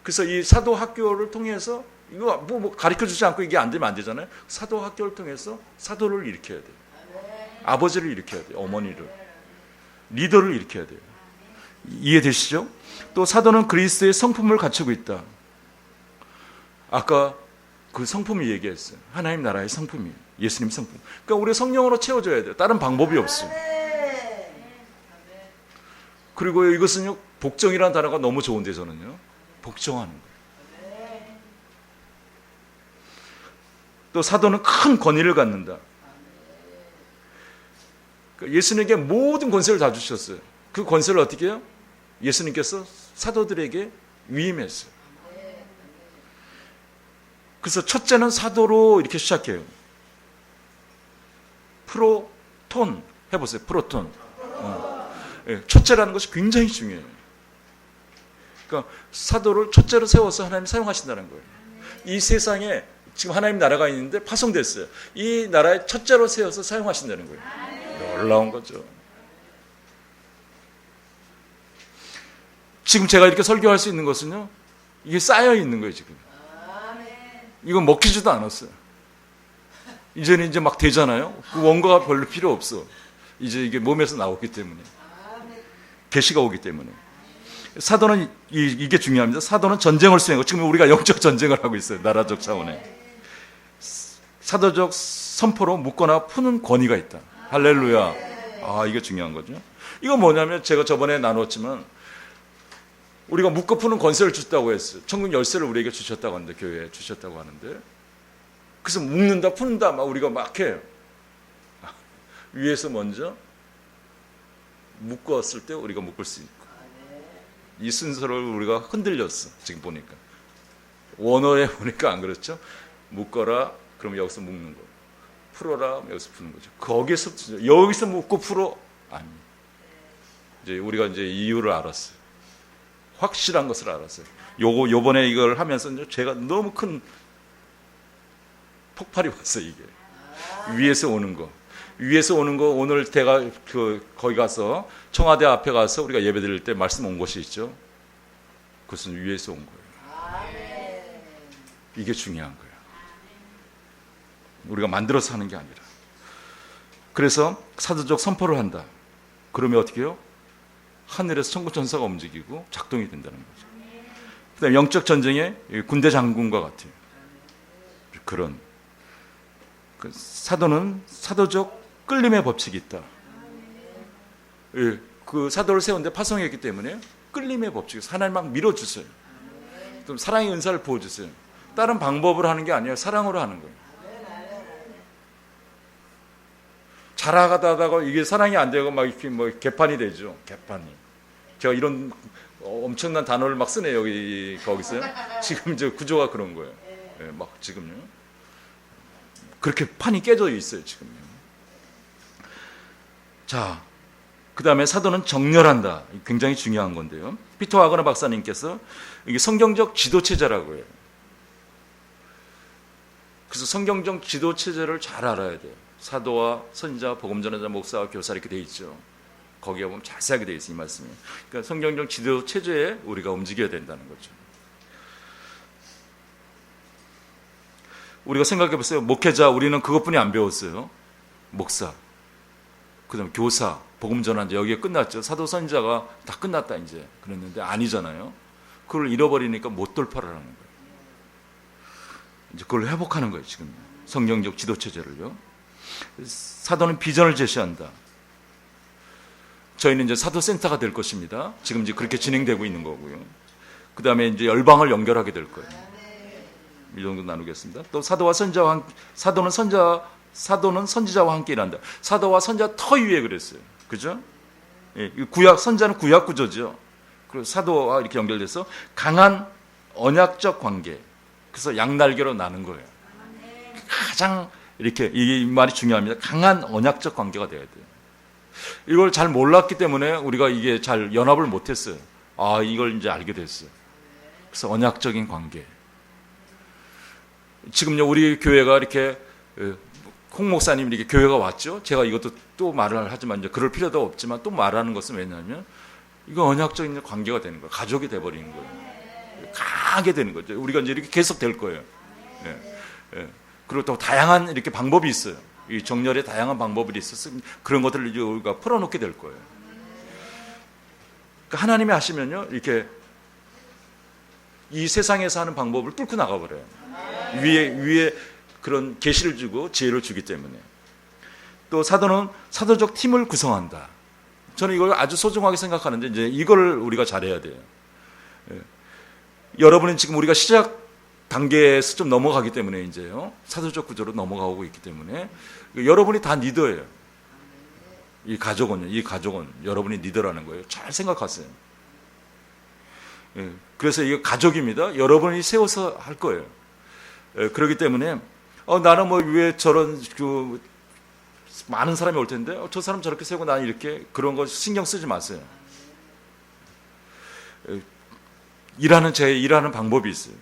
그래서 이 사도 학교를 통해서 이거 뭐 가르쳐 주지 않고 이게 안 되면 안 되잖아요. 사도 학교를 통해서 사도를 일으켜야 돼요. 아버지를 일으켜야 돼요. 어머니를. 리더를 일으켜야 돼요. 이해되시죠? 또 사도는 그리스도의 성품을 갖추고 있다. 아까 그 성품이 얘기했어요. 하나님 나라의 성품이. 예수님 성품. 그러니까 우리 성령으로 채워줘야 돼요. 다른 방법이 없어요. 그리고 이것은요, 복종이라는 단어가 너무 좋은데 저는요. 복종하는 거예요. 또 사도는 큰 권위를 갖는다. 예수님에게 모든 권세를 다 주셨어요. 그 권세를 어떻게 해요? 예수님께서 사도들에게 위임했어요. 그래서 첫째는 사도로 이렇게 시작해요. 프로톤 해보세요. 프로톤. 첫째라는 것이 굉장히 중요해요. 그러니까 사도를 첫째로 세워서 하나님 사용하신다는 거예요. 이 세상에 지금 하나님 나라가 있는데 파송됐어요. 이 나라의 첫째로 세워서 사용하신다는 거예요. 놀라운 거죠. 지금 제가 이렇게 설교할 수 있는 것은요. 이게 쌓여 있는 거예요. 지금. 이건 먹히지도 않았어요. 이제는 이제 막 되잖아요. 그 원고가 별로 필요 없어. 이제 이게 몸에서 나오기 때문에. 계시가 오기 때문에. 사도는 이게 중요합니다. 사도는 전쟁을 수행하고 지금 우리가 영적 전쟁을 하고 있어요. 나라적 차원에. 사도적 선포로 묻거나 푸는 권위가 있다. 할렐루야. 아, 이게 중요한 거죠. 이건 뭐냐면 제가 저번에 나눴지만 우리가 묶어 푸는 권세를 주셨다고 했어요. 천국 열쇠를 우리에게 주셨다고 하는데, 교회에 주셨다고 하는데. 그래서 묶는다, 푸는다, 막 우리가 막 해요. 위에서 먼저 묶었을 때 우리가 묶을 수 있고. 이 순서를 우리가 흔들렸어. 지금 보니까. 원어에 보니까 안 그렇죠? 묶어라, 그럼 여기서 묶는 거. 풀어라, 여기서 푸는 거죠. 여기서 묶고 풀어. 아니. 이제 우리가 이제 이유를 알았어요. 확실한 것을 알았어요. 요번에 이걸 하면서 제가 너무 큰 폭발이 왔어요, 이게. 위에서 오는 거. 위에서 오는 거, 오늘 제가 거기 가서, 청와대 앞에 가서 우리가 예배 드릴 때 말씀 온 것이 있죠. 그것은 위에서 온 거예요. 이게 중요한 거예요. 우리가 만들어서 하는 게 아니라. 그래서 사도적 선포를 한다. 그러면 어떻게 해요? 하늘에서 천군천사가 움직이고 작동이 된다는 거죠. 그다음에 영적 전쟁의 군대 장군과 같아요. 그런 사도는 사도적 끌림의 법칙이 있다. 그 사도를 세운데 파송했기 때문에 끌림의 법칙, 하나님 막 밀어주세요. 좀 사랑의 은사를 부어주세요. 다른 방법으로 하는 게 아니라 사랑으로 하는 거예요. 잘하다가 이게 사랑이 안 되고 막 이렇게 뭐 개판이 되죠. 개판이. 제가 이런 엄청난 단어를 막 쓰네요. 거기서요. 지금 이제 구조가 그런 거예요. 네, 막 지금요. 그렇게 판이 깨져 있어요. 지금요. 자, 그 다음에 사도는 정렬한다. 굉장히 중요한 건데요. 피터 와그너 박사님께서 이게 성경적 지도체제라고 해요. 그래서 성경적 지도체제를 잘 알아야 돼요. 사도와 선지자, 복음전하자, 목사와 교사 이렇게 돼 있죠. 거기에 보면 자세하게 돼 있어요. 이 말씀이. 그러니까 성경적 지도체제에 우리가 움직여야 된다는 거죠. 우리가 생각해 보세요. 목회자, 우리는 그것뿐이 안 배웠어요. 목사, 그 다음에 교사, 복음 전환자, 여기에 끝났죠. 사도 선지자가 다 끝났다 이제 그랬는데 아니잖아요. 그걸 잃어버리니까 못 돌파를 하는 거예요. 이제 그걸 회복하는 거예요. 지금 성경적 지도체제를요. 사도는 비전을 제시한다. 저희는 이제 사도센터가 될 것입니다. 지금 이제 그렇게 진행되고 있는 거고요. 그 다음에 이제 열방을 연결하게 될 거예요. 이 정도 나누겠습니다. 또 사도와 선지자와 사도는 선지자와 함께 일한다. 사도와 선지자 터 위에 그랬어요. 그죠? 예, 구약 선지자는 구약 구조죠. 그리고 사도와 이렇게 연결돼서 강한 언약적 관계. 그래서 양날개로 나는 거예요. 가장 이렇게 이 말이 중요합니다. 강한 언약적 관계가 돼야 돼요. 이걸 잘 몰랐기 때문에 우리가 이게 잘 연합을 못했어요. 아, 이걸 이제 알게 됐어요. 그래서 언약적인 관계. 지금요 우리 교회가 이렇게 홍 목사님 이렇게 교회가 왔죠. 제가 이것도 또 말을 하지만 이제 그럴 필요도 없지만 또 말하는 것은 왜냐하면 이거 언약적인 관계가 되는 거예요. 가족이 돼버리는 거예요. 강하게 되는 거죠. 우리가 이제 이렇게 계속 될 거예요. 예, 예. 그리고 또 다양한 이렇게 방법이 있어요. 이 정렬에 다양한 방법이 있어서 그런 것들을 이제 우리가 풀어놓게 될 거예요. 그러니까 하나님이 하시면요 이렇게 이 세상에서 하는 방법을 뚫고 나가버려요. 위에 그런 계시를 주고 지혜를 주기 때문에. 또 사도는 사도적 팀을 구성한다. 저는 이걸 아주 소중하게 생각하는데 이제 이걸 우리가 잘해야 돼요. 예. 여러분은 지금 우리가 시작 단계에서 좀 넘어가기 때문에 이제요 사도적 구조로 넘어가고 있기 때문에 여러분이 다 리더예요. 이 가족은 여러분이 리더라는 거예요. 잘 생각하세요. 예. 그래서 이게 가족입니다. 여러분이 세워서 할 거예요. 예. 그렇기 때문에 나는 뭐 왜 저런 그 많은 사람이 올 텐데 저 사람 저렇게 세우고 나는 이렇게 그런 거 신경 쓰지 마세요. 예. 제 일하는 방법이 있어요.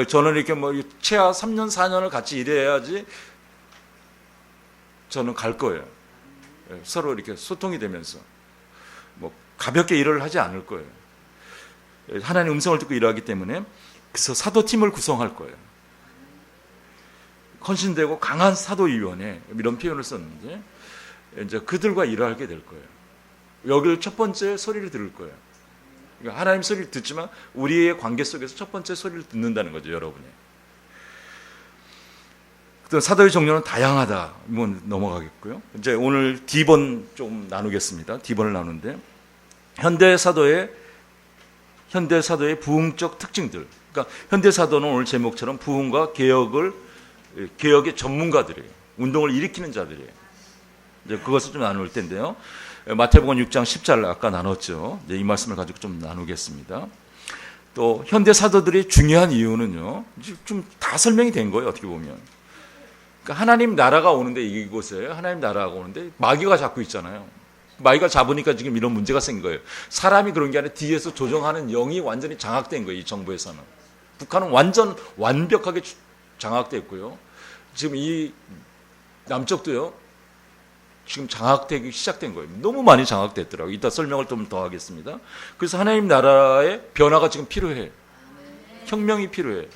저는 이렇게 뭐 최하 3년 4년을 같이 일해야지 저는 갈 거예요. 서로 이렇게 소통이 되면서 뭐 가볍게 일을 하지 않을 거예요. 하나님의 음성을 듣고 일하기 때문에 그래서 사도팀을 구성할 거예요. 헌신되고 강한 사도위원회 이런 표현을 썼는데 이제 그들과 일을 하게 될 거예요. 여기를 첫 번째 소리를 들을 거예요. 그러니까 하나님 소리를 듣지만 우리의 관계 속에서 첫 번째 소리를 듣는다는 거죠, 여러분이. 사도의 종류는 다양하다. 이건 넘어가겠고요. 이제 오늘 D번 좀 나누겠습니다. D번을 나누는데 현대 사도의 부흥적 특징들. 그러니까 현대 사도는 오늘 제목처럼 부흥과 개혁의 전문가들이에요. 운동을 일으키는 자들이에요. 이제 그것을 좀 나눌 텐데요. 마태복음 6장 10절 아까 나눴죠. 이제 이 말씀을 가지고 좀 나누겠습니다. 또 현대 사도들이 중요한 이유는요. 좀 다 설명이 된 거예요. 어떻게 보면. 그러니까 하나님 나라가 오는데 이곳에 하나님 나라가 오는데 마귀가 잡고 있잖아요. 마귀가 잡으니까 지금 이런 문제가 생긴 거예요. 사람이 그런 게 아니라 뒤에서 조정하는 영이 완전히 장악된 거예요. 이 정부에서는. 북한은 완벽하게 장악됐고요. 지금 이 남쪽도요. 지금 장악되기 시작된 거예요. 너무 많이 장악됐더라고요. 이따 설명을 좀 더 하겠습니다. 그래서 하나님 나라의 변화가 지금 필요해. 혁명이 필요해.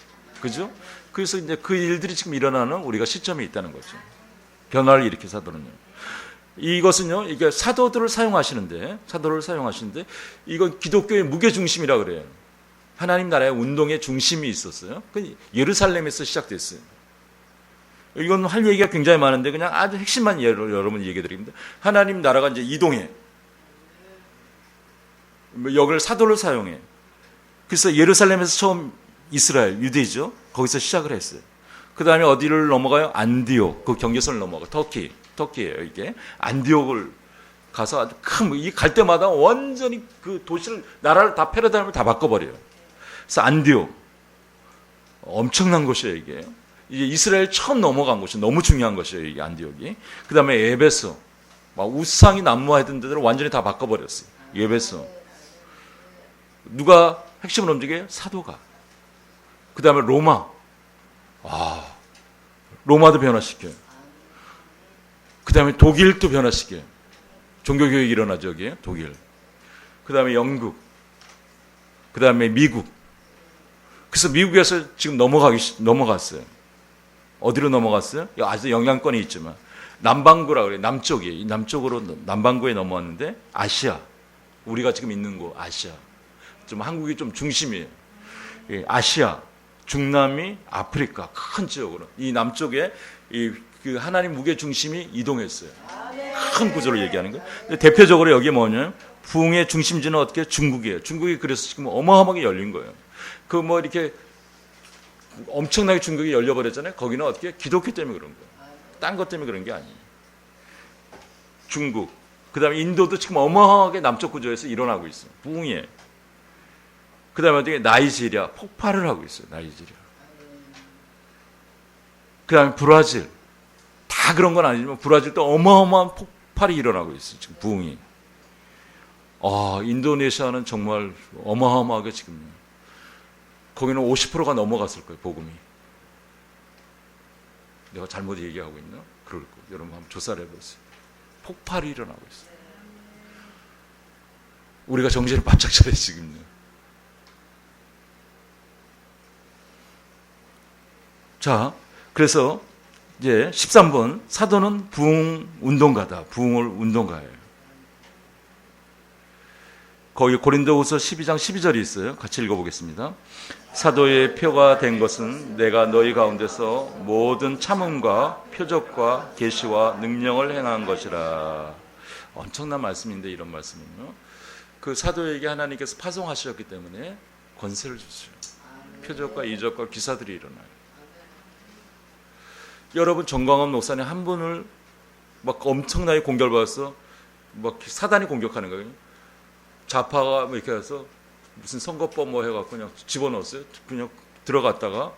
그죠? 그래서 이제 그 일들이 지금 일어나는 우리가 시점에 있다는 거죠. 변화를 일으킨 사도는요. 이것은요, 이게 사도들을 사용하시는데, 이건 기독교의 무게 중심이라 그래요. 하나님 나라의 운동의 중심이 있었어요. 그 예루살렘에서 시작됐어요. 이건 할 얘기가 굉장히 많은데 그냥 아주 핵심만 예를 여러분 얘기 드립니다. 하나님 나라가 이제 이동해. 여기를 사도를 사용해. 그래서 예루살렘에서 처음 이스라엘, 유대죠. 거기서 시작을 했어요. 그 다음에 어디를 넘어가요? 안디옥. 그 경계선을 넘어가. 터키예요, 이게. 안디옥을 가서 아주 이 갈 때마다 완전히 그 도시를, 나라를 다 패러다임을 다 바꿔버려요. 그래서 안디옥. 엄청난 곳이에요, 이게. 이제 이스라엘 처음 넘어간 곳이 너무 중요한 것이에요, 이게 안디옥이. 그 다음에 에베소. 막 우상이 난무하던 데들을 완전히 다 바꿔버렸어요. 에베소. 누가 핵심을 움직여요? 사도가. 그 다음에 로마. 로마도 변화시켜요. 그 다음에 독일도 변화시켜요. 종교교육이 일어나죠, 여기에. 독일. 그 다음에 영국. 그 다음에 미국. 그래서 미국에서 지금 넘어갔어요. 어디로 넘어갔어요? 아주 영향권이 있지만. 남반구라 그래요. 남쪽이. 남쪽으로 남반구에 넘어왔는데, 아시아. 우리가 지금 있는 곳, 아시아. 좀 한국이 좀 중심이에요. 아시아, 중남미, 아프리카 큰 지역으로 이 남쪽에 그 하나님 무게 중심이 이동했어요. 큰 구조를 얘기하는 거예요. 근데 대표적으로 여기 뭐냐면 부흥의 중심지는 어떻게? 중국이에요. 중국이 그래서 지금 어마어마하게 열린 거예요. 그 뭐 이렇게 엄청나게 중국이 열려버렸잖아요. 거기는 어떻게? 기독교 때문에 그런 거예요. 딴 것 때문에 그런 게 아니에요. 중국, 그 다음에 인도도 지금 어마어마하게 남쪽 구조에서 일어나고 있어요. 부흥이에요. 그 다음에 어떻게? 나이지리아 폭발을 하고 있어요. 나이지리아. 그 다음에 브라질. 다 그런 건 아니지만 브라질도 어마어마한 폭발이 일어나고 있어요. 지금 부흥이. 인도네시아는 정말 어마어마하게 지금. 거기는 50%가 넘어갔을 거예요. 복음이. 내가 잘못 얘기하고 있나? 그럴 거예요. 여러분 한번 조사를 해보세요. 폭발이 일어나고 있어요. 우리가 정신을 바짝 차려야 지금요. 자, 그래서 이제 13번 사도는 부흥 운동가다. 부흥을 운동가예요. 거기 고린도후서 12장 12절이 있어요. 같이 읽어보겠습니다. 사도의 표가 된 것은 내가 너희 가운데서 모든 참음과 표적과 계시와 능력을 행한 것이라. 엄청난 말씀인데 이런 말씀은요. 그 사도에게 하나님께서 파송하셨기 때문에 권세를 주세요. 표적과 이적과 기사들이 일어나요. 여러분 정광훈 목사님 한 분을 막 엄청나게 공격받아서 막 사단이 공격하는 거예요. 좌파가 뭐 이렇게 해서 무슨 선거법 뭐 해갖고 그냥 집어넣었어요. 그냥 들어갔다가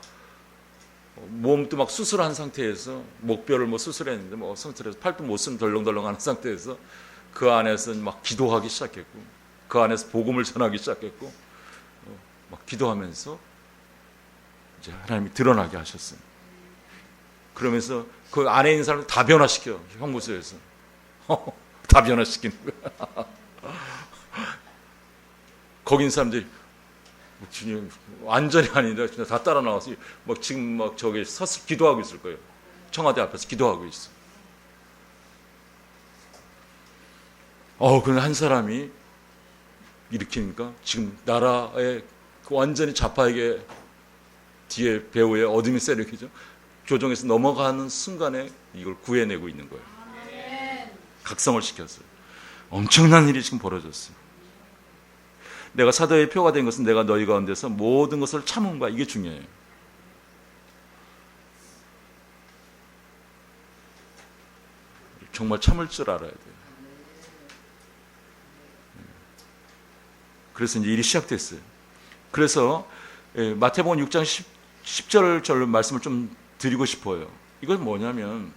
몸도 막 수술한 상태에서 목뼈를 뭐 수술했는데 뭐 상태에서 팔도 못 쓰면 덜렁덜렁하는 상태에서 그 안에서 막 기도하기 시작했고 그 안에서 복음을 전하기 시작했고 막 기도하면서 이제 하나님이 드러나게 하셨어요. 그러면서 그 안에 있는 사람을 다 변화시켜 형무소에서 다 변화시키는 거야. 거기 있는 사람들이 완전히 아닌데 다 따라 나와서 막 지금 막 저기 서서 기도하고 있을 거예요. 청와대 앞에서 기도하고 있어. 근데 한 사람이 일으키니까 지금 나라의 완전히 좌파에게 뒤에 배후에 어둠이 세력이죠. 교정에서 넘어가는 순간에 이걸 구해내고 있는 거예요. 각성을 시켰어요. 엄청난 일이 지금 벌어졌어요. 내가 사도의 표가 된 것은 내가 너희 가운데서 모든 것을 참음과 이게 중요해요. 정말 참을 줄 알아야 돼요. 그래서 이제 일이 시작됐어요. 그래서 마태복음 6장 10절 절 말씀을 좀 드리고 싶어요. 이건 뭐냐면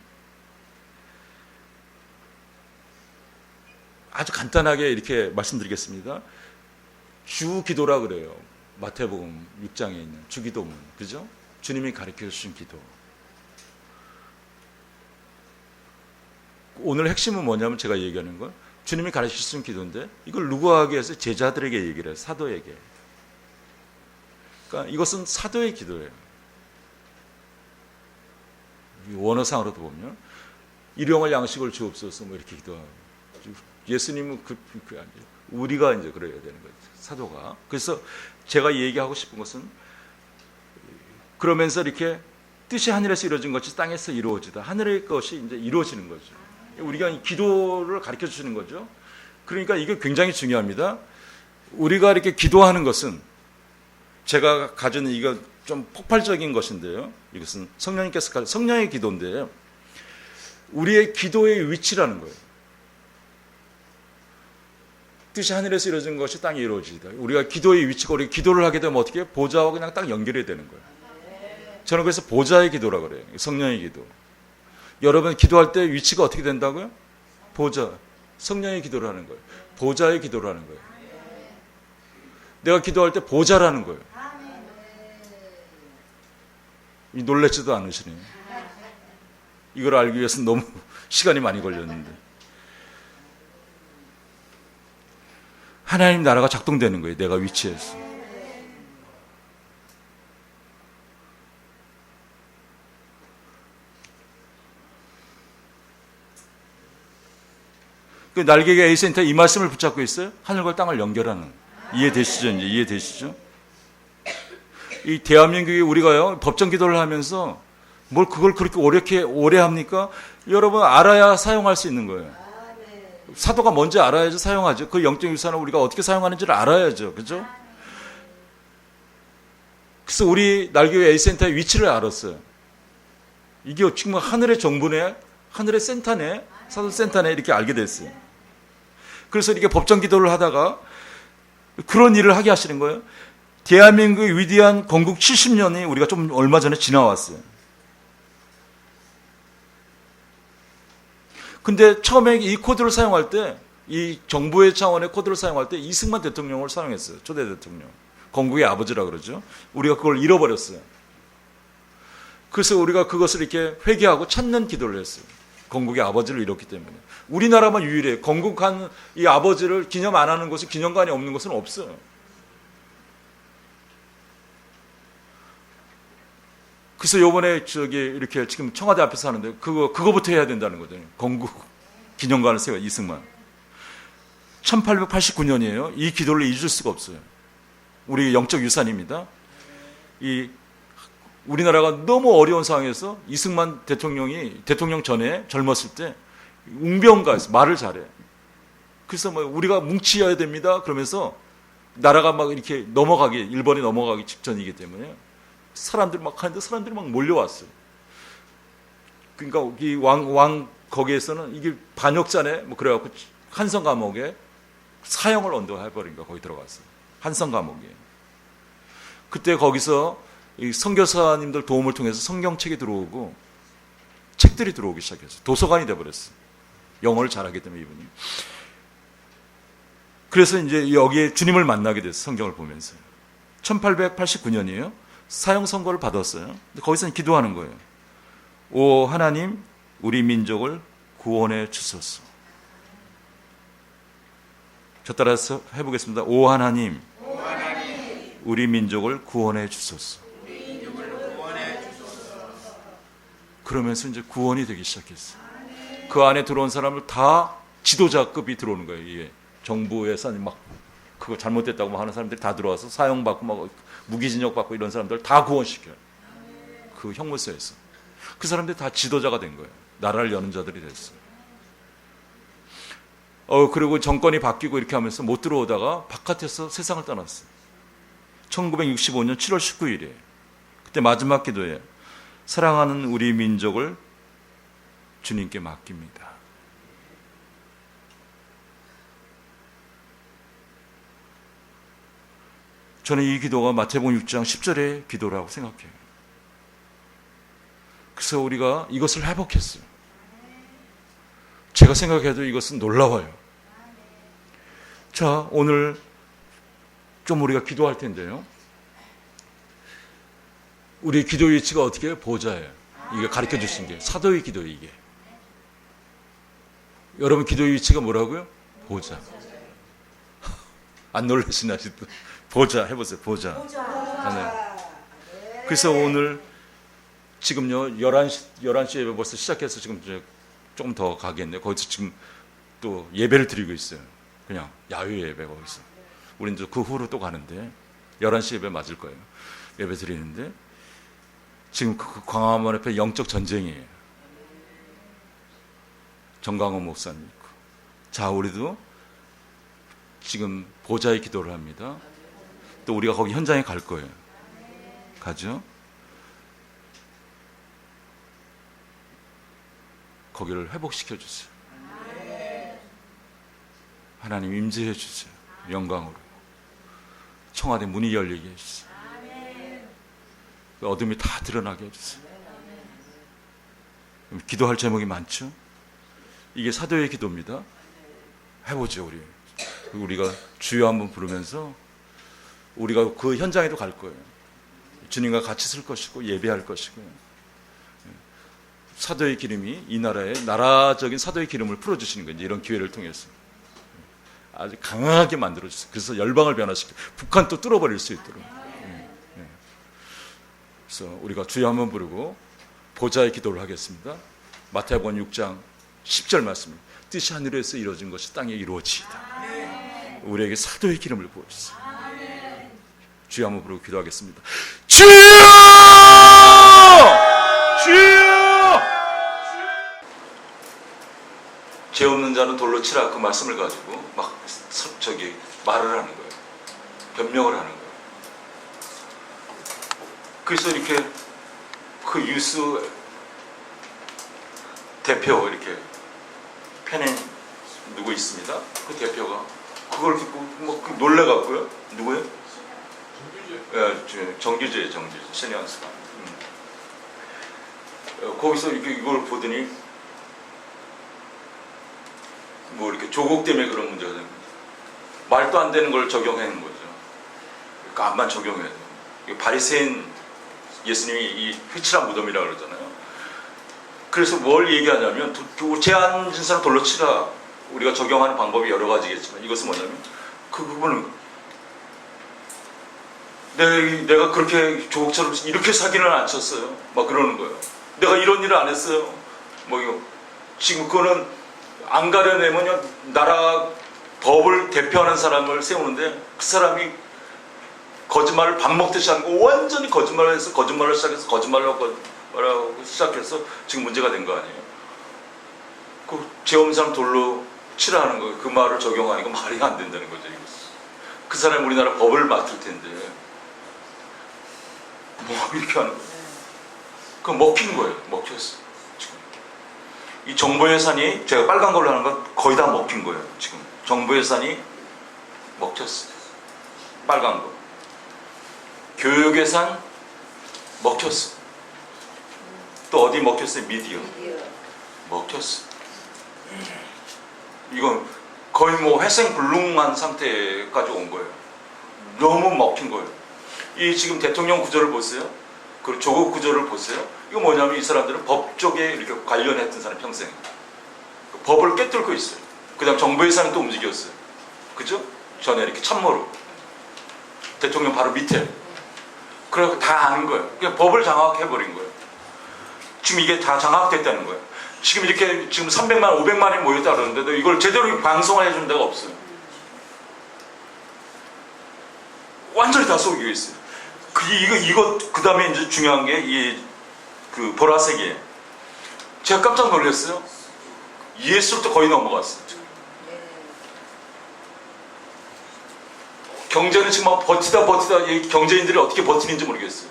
아주 간단하게 이렇게 말씀드리겠습니다. 주기도라 그래요. 마태복음 6장에 있는 주기도문. 그죠? 주님이 가르쳐 주신 기도. 오늘 핵심은 뭐냐면 제가 얘기하는 건 주님이 가르쳐 주신 기도인데 이걸 누구에게 해서 제자들에게 얘기를 해요. 사도에게. 그러니까 이것은 사도의 기도예요. 원어상으로도 보면 일용할 양식을 주옵소서 뭐 이렇게 기도하고, 예수님은 우리가 이제 그래야 되는 거죠, 사도가. 그래서 제가 얘기하고 싶은 것은, 그러면서 이렇게 뜻이 하늘에서 이루어진 것이 땅에서 이루어지다. 하늘의 것이 이제 이루어지는 거죠. 우리가 기도를 가르쳐 주시는 거죠. 그러니까 이게 굉장히 중요합니다. 우리가 이렇게 기도하는 것은, 제가 가진 이거 좀 폭발적인 것인데요. 이것은 성령님께서 가진 성령의 기도인데요. 우리의 기도의 위치라는 거예요. 뜻이 하늘에서 이루어진 것이 땅에 이루어지다. 우리가 기도의 위치가, 우리가 기도를 하게 되면 어떻게 해요? 보좌와 그냥 딱 연결이 되는 거예요. 저는 그래서 보좌의 기도라고 그래요. 성령의 기도. 여러분 기도할 때 위치가 어떻게 된다고요? 보좌. 성령의 기도를 하는 거예요. 보좌의 기도를 하는 거예요. 내가 기도할 때 보좌라는 거예요. 놀랍지도 않으시네요. 이걸 알기 위해서는 너무 시간이 많이 걸렸는데. 하나님 나라가 작동되는 거예요. 내가 위치해서. 그 날개가 에이센터 이 말씀을 붙잡고 있어요. 하늘과 땅을 연결하는. 이해되시죠? 이제 이해되시죠? 이 대한민국이 우리가요, 법정 기도를 하면서 뭘 그걸 그렇게 오래 합니까? 여러분 알아야 사용할 수 있는 거예요. 사도가 뭔지 알아야죠, 사용하죠. 그 영적 유산을 우리가 어떻게 사용하는지를 알아야죠. 그죠? 그래서 우리 날개의 A센터의 위치를 알았어요. 이게 지금 하늘의 정부네, 하늘의 센터네, 사도 센터네, 이렇게 알게 됐어요. 그래서 이렇게 법정 기도를 하다가 그런 일을 하게 하시는 거예요. 대한민국의 위대한 건국 70년이 우리가 좀 얼마 전에 지나왔어요. 근데 처음에 이 코드를 사용할 때, 이 정부의 차원의 코드를 사용할 때 이승만 대통령을 사용했어요. 초대 대통령. 건국의 아버지라 그러죠. 우리가 그걸 잃어버렸어요. 그래서 우리가 그것을 이렇게 회개하고 찾는 기도를 했어요. 건국의 아버지를 잃었기 때문에. 우리나라만 유일해요. 건국한 이 아버지를 기념 안 하는 곳은, 기념관이 없는 곳은 없어요. 그래서 요번에 이렇게 지금 청와대 앞에서 하는데 그거부터 해야 된다는 거죠. 건국 기념관을 세워, 이승만. 1889년이에요. 이 기도를 잊을 수가 없어요. 우리 영적 유산입니다. 우리나라가 너무 어려운 상황에서 이승만 대통령이 대통령 전에 젊었을 때 웅변가에서 말을 잘해. 그래서 뭐 우리가 뭉치어야 됩니다. 그러면서 나라가 막 이렇게 일본이 넘어가기 직전이기 때문에 사람들 막 하는데 사람들이 막 몰려왔어요. 그러니까 이 왕 거기에서는 이게 반역자네 뭐 그래갖고 한성 감옥에 사형을 언도해버린 거야. 거기 들어갔어요. 한성 감옥에. 그때 거기서 이 선교사님들 도움을 통해서 성경책이 들어오고 책들이 들어오기 시작했어요. 도서관이 돼버렸어요. 영어를 잘하기 때문에 이분이. 그래서 이제 여기에 주님을 만나게 됐어요. 성경을 보면서. 1889년이에요. 사형 선고를 받았어요. 근데 거기서 기도하는 거예요. 오 하나님, 우리 민족을 구원해 주소서. 저 따라서 해보겠습니다. 오 하나님, 우리 민족을 구원해 주소서. 그러면서 이제 구원이 되기 시작했어요. 그 안에 들어온 사람을 다 지도자급이 들어오는 거예요. 이게 정부에서 막 그거 잘못됐다고 하는 사람들이 다 들어와서 사형받고 막 무기징역 받고 이런 사람들 다 구원시켜요. 그 형무소에서. 그 사람들이 다 지도자가 된 거예요. 나라를 여는 자들이 됐어요. 그리고 정권이 바뀌고 이렇게 하면서 못 들어오다가 바깥에서 세상을 떠났어요. 1965년 7월 19일이에요. 그때 마지막 기도에 사랑하는 우리 민족을 주님께 맡깁니다. 저는 이 기도가 마태복음 6장 10절의 기도라고 생각해요. 그래서 우리가 이것을 회복했어요. 제가 생각해도 이것은 놀라워요. 자, 오늘 좀 우리가 기도할 텐데요. 우리 기도 위치가 어떻게 해요? 보좌예요. 이게 가르쳐 주신 게 사도의 기도예요. 이게. 여러분 기도의 위치가 뭐라고요? 보좌. 안 놀라시나 아직도? 보좌 해보세요. 보좌. 네. 그래서 오늘 지금요 11시 예배 벌써 시작해서 지금 이제 조금 더 가겠네요. 거기서 지금 또 예배를 드리고 있어요. 그냥 야외 예배 거기서. 우린 이제 그 후로 또 가는데 11시 예배 맞을 거예요. 예배 드리는데 지금 그 광화문 앞에 영적 전쟁이에요. 정강호 목사님 있고. 자, 우리도 지금 보좌의 기도를 합니다. 또 우리가 거기 현장에 갈 거예요. 가죠? 거기를 회복시켜 주세요. 하나님 임재해 주세요. 영광으로. 청와대 문이 열리게 해주세요. 어둠이 다 드러나게 해주세요. 기도할 제목이 많죠? 이게 사도의 기도입니다. 해보죠, 우리. 우리가 주여 한번 부르면서 우리가 그 현장에도 갈 거예요. 주님과 같이 쓸 것이고 예배할 것이고. 사도의 기름이 이 나라에 나라적인 사도의 기름을 풀어주시는 거예요. 이런 기회를 통해서. 아주 강하게 만들어주세요. 그래서 열방을 변화시키고 북한도 뚫어버릴 수 있도록. 그래서 우리가 주여 한번 부르고 보좌의 기도를 하겠습니다. 마태복음 6장 10절 말씀입니다. 뜻이 하늘에서 이루어진 것이 땅에 이루어지이다. 우리에게 사도의 기름을 부어주세요. 주여 한번 부르고 기도하겠습니다. 주여! 주여! 죄 없는 자는 돌로 치라, 그 말씀을 가지고 막 말을 하는 거예요. 변명을 하는 거예요. 그래서 이렇게 그 유스 대표 이렇게 펜에 누구 있습니다. 그 대표가 그걸 듣고 뭐 놀래갖고요. 누구예요? 정규재 신혜원스가. 거기서 이걸 보더니 뭐 이렇게 조국 때문에 그런 문제가 됩니다. 말도 안 되는 걸 적용하는 거죠. 그러니까 암만 적용해도 바리새인 예수님이 이 휘칠한 무덤이라고 그러잖아요. 그래서 뭘 얘기하냐면 죄 안 진 사람 돌로 치라. 우리가 적용하는 방법이 여러 가지겠지만 이것은 뭐냐면 그 부분은 내가 그렇게 조국처럼 이렇게 사기는 안 쳤어요. 막 그러는 거예요. 내가 이런 일을 안 했어요. 뭐 이거 지금 그거는 안 가려내면 나라 법을 대표하는 사람을 세우는데 그 사람이 거짓말을 밥 먹듯이 하는 거 완전히 거짓말을 해서 거짓말을 시작해서 거짓말을 하고 시작해서 지금 문제가 된 거 아니에요. 그 죄 없는 사람 돌로 치라는 거예요. 그 말을 적용하니까 말이 안 된다는 거죠. 그 사람이 우리나라 법을 맡을 텐데 뭐 이렇게 하는 거예요. 그 먹힌 거예요. 먹혔어. 지금 이 정보 예산이 제가 빨간 걸로 하는 건 거의 다 먹힌 거예요. 지금 정보 예산이 먹혔어. 빨간 거. 교육 예산 먹혔어. 또 어디 먹혔어요? 미디어. 먹혔어. 이건 거의 뭐 회생불능한 상태까지 온 거예요. 너무 먹힌 거예요. 이 지금 대통령 구조를 보세요. 그리고 조국 구조를 보세요. 이거 뭐냐면 이 사람들은 법 쪽에 이렇게 관련했던 사람 평생 법을 깨뚫고 있어요. 그 다음 정부 예산은 또 움직였어요. 그죠? 전에 이렇게 참모로 대통령 바로 밑에 그래서 다 아는 거예요. 그냥 법을 장악해버린 거예요. 지금 이게 다 장악됐다는 거예요. 지금 이렇게 지금 300만, 500만이 모였다 그러는데도 이걸 제대로 방송을 해준 데가 없어요. 완전히 다 속이고 있어요. 그 다음에 이제 중요한 게 그 보라색이에요. 제가 깜짝 놀랐어요. 예술도 거의 넘어갔어요. 경제는 지금 막 버티다 이 경제인들이 어떻게 버티는지 모르겠어요.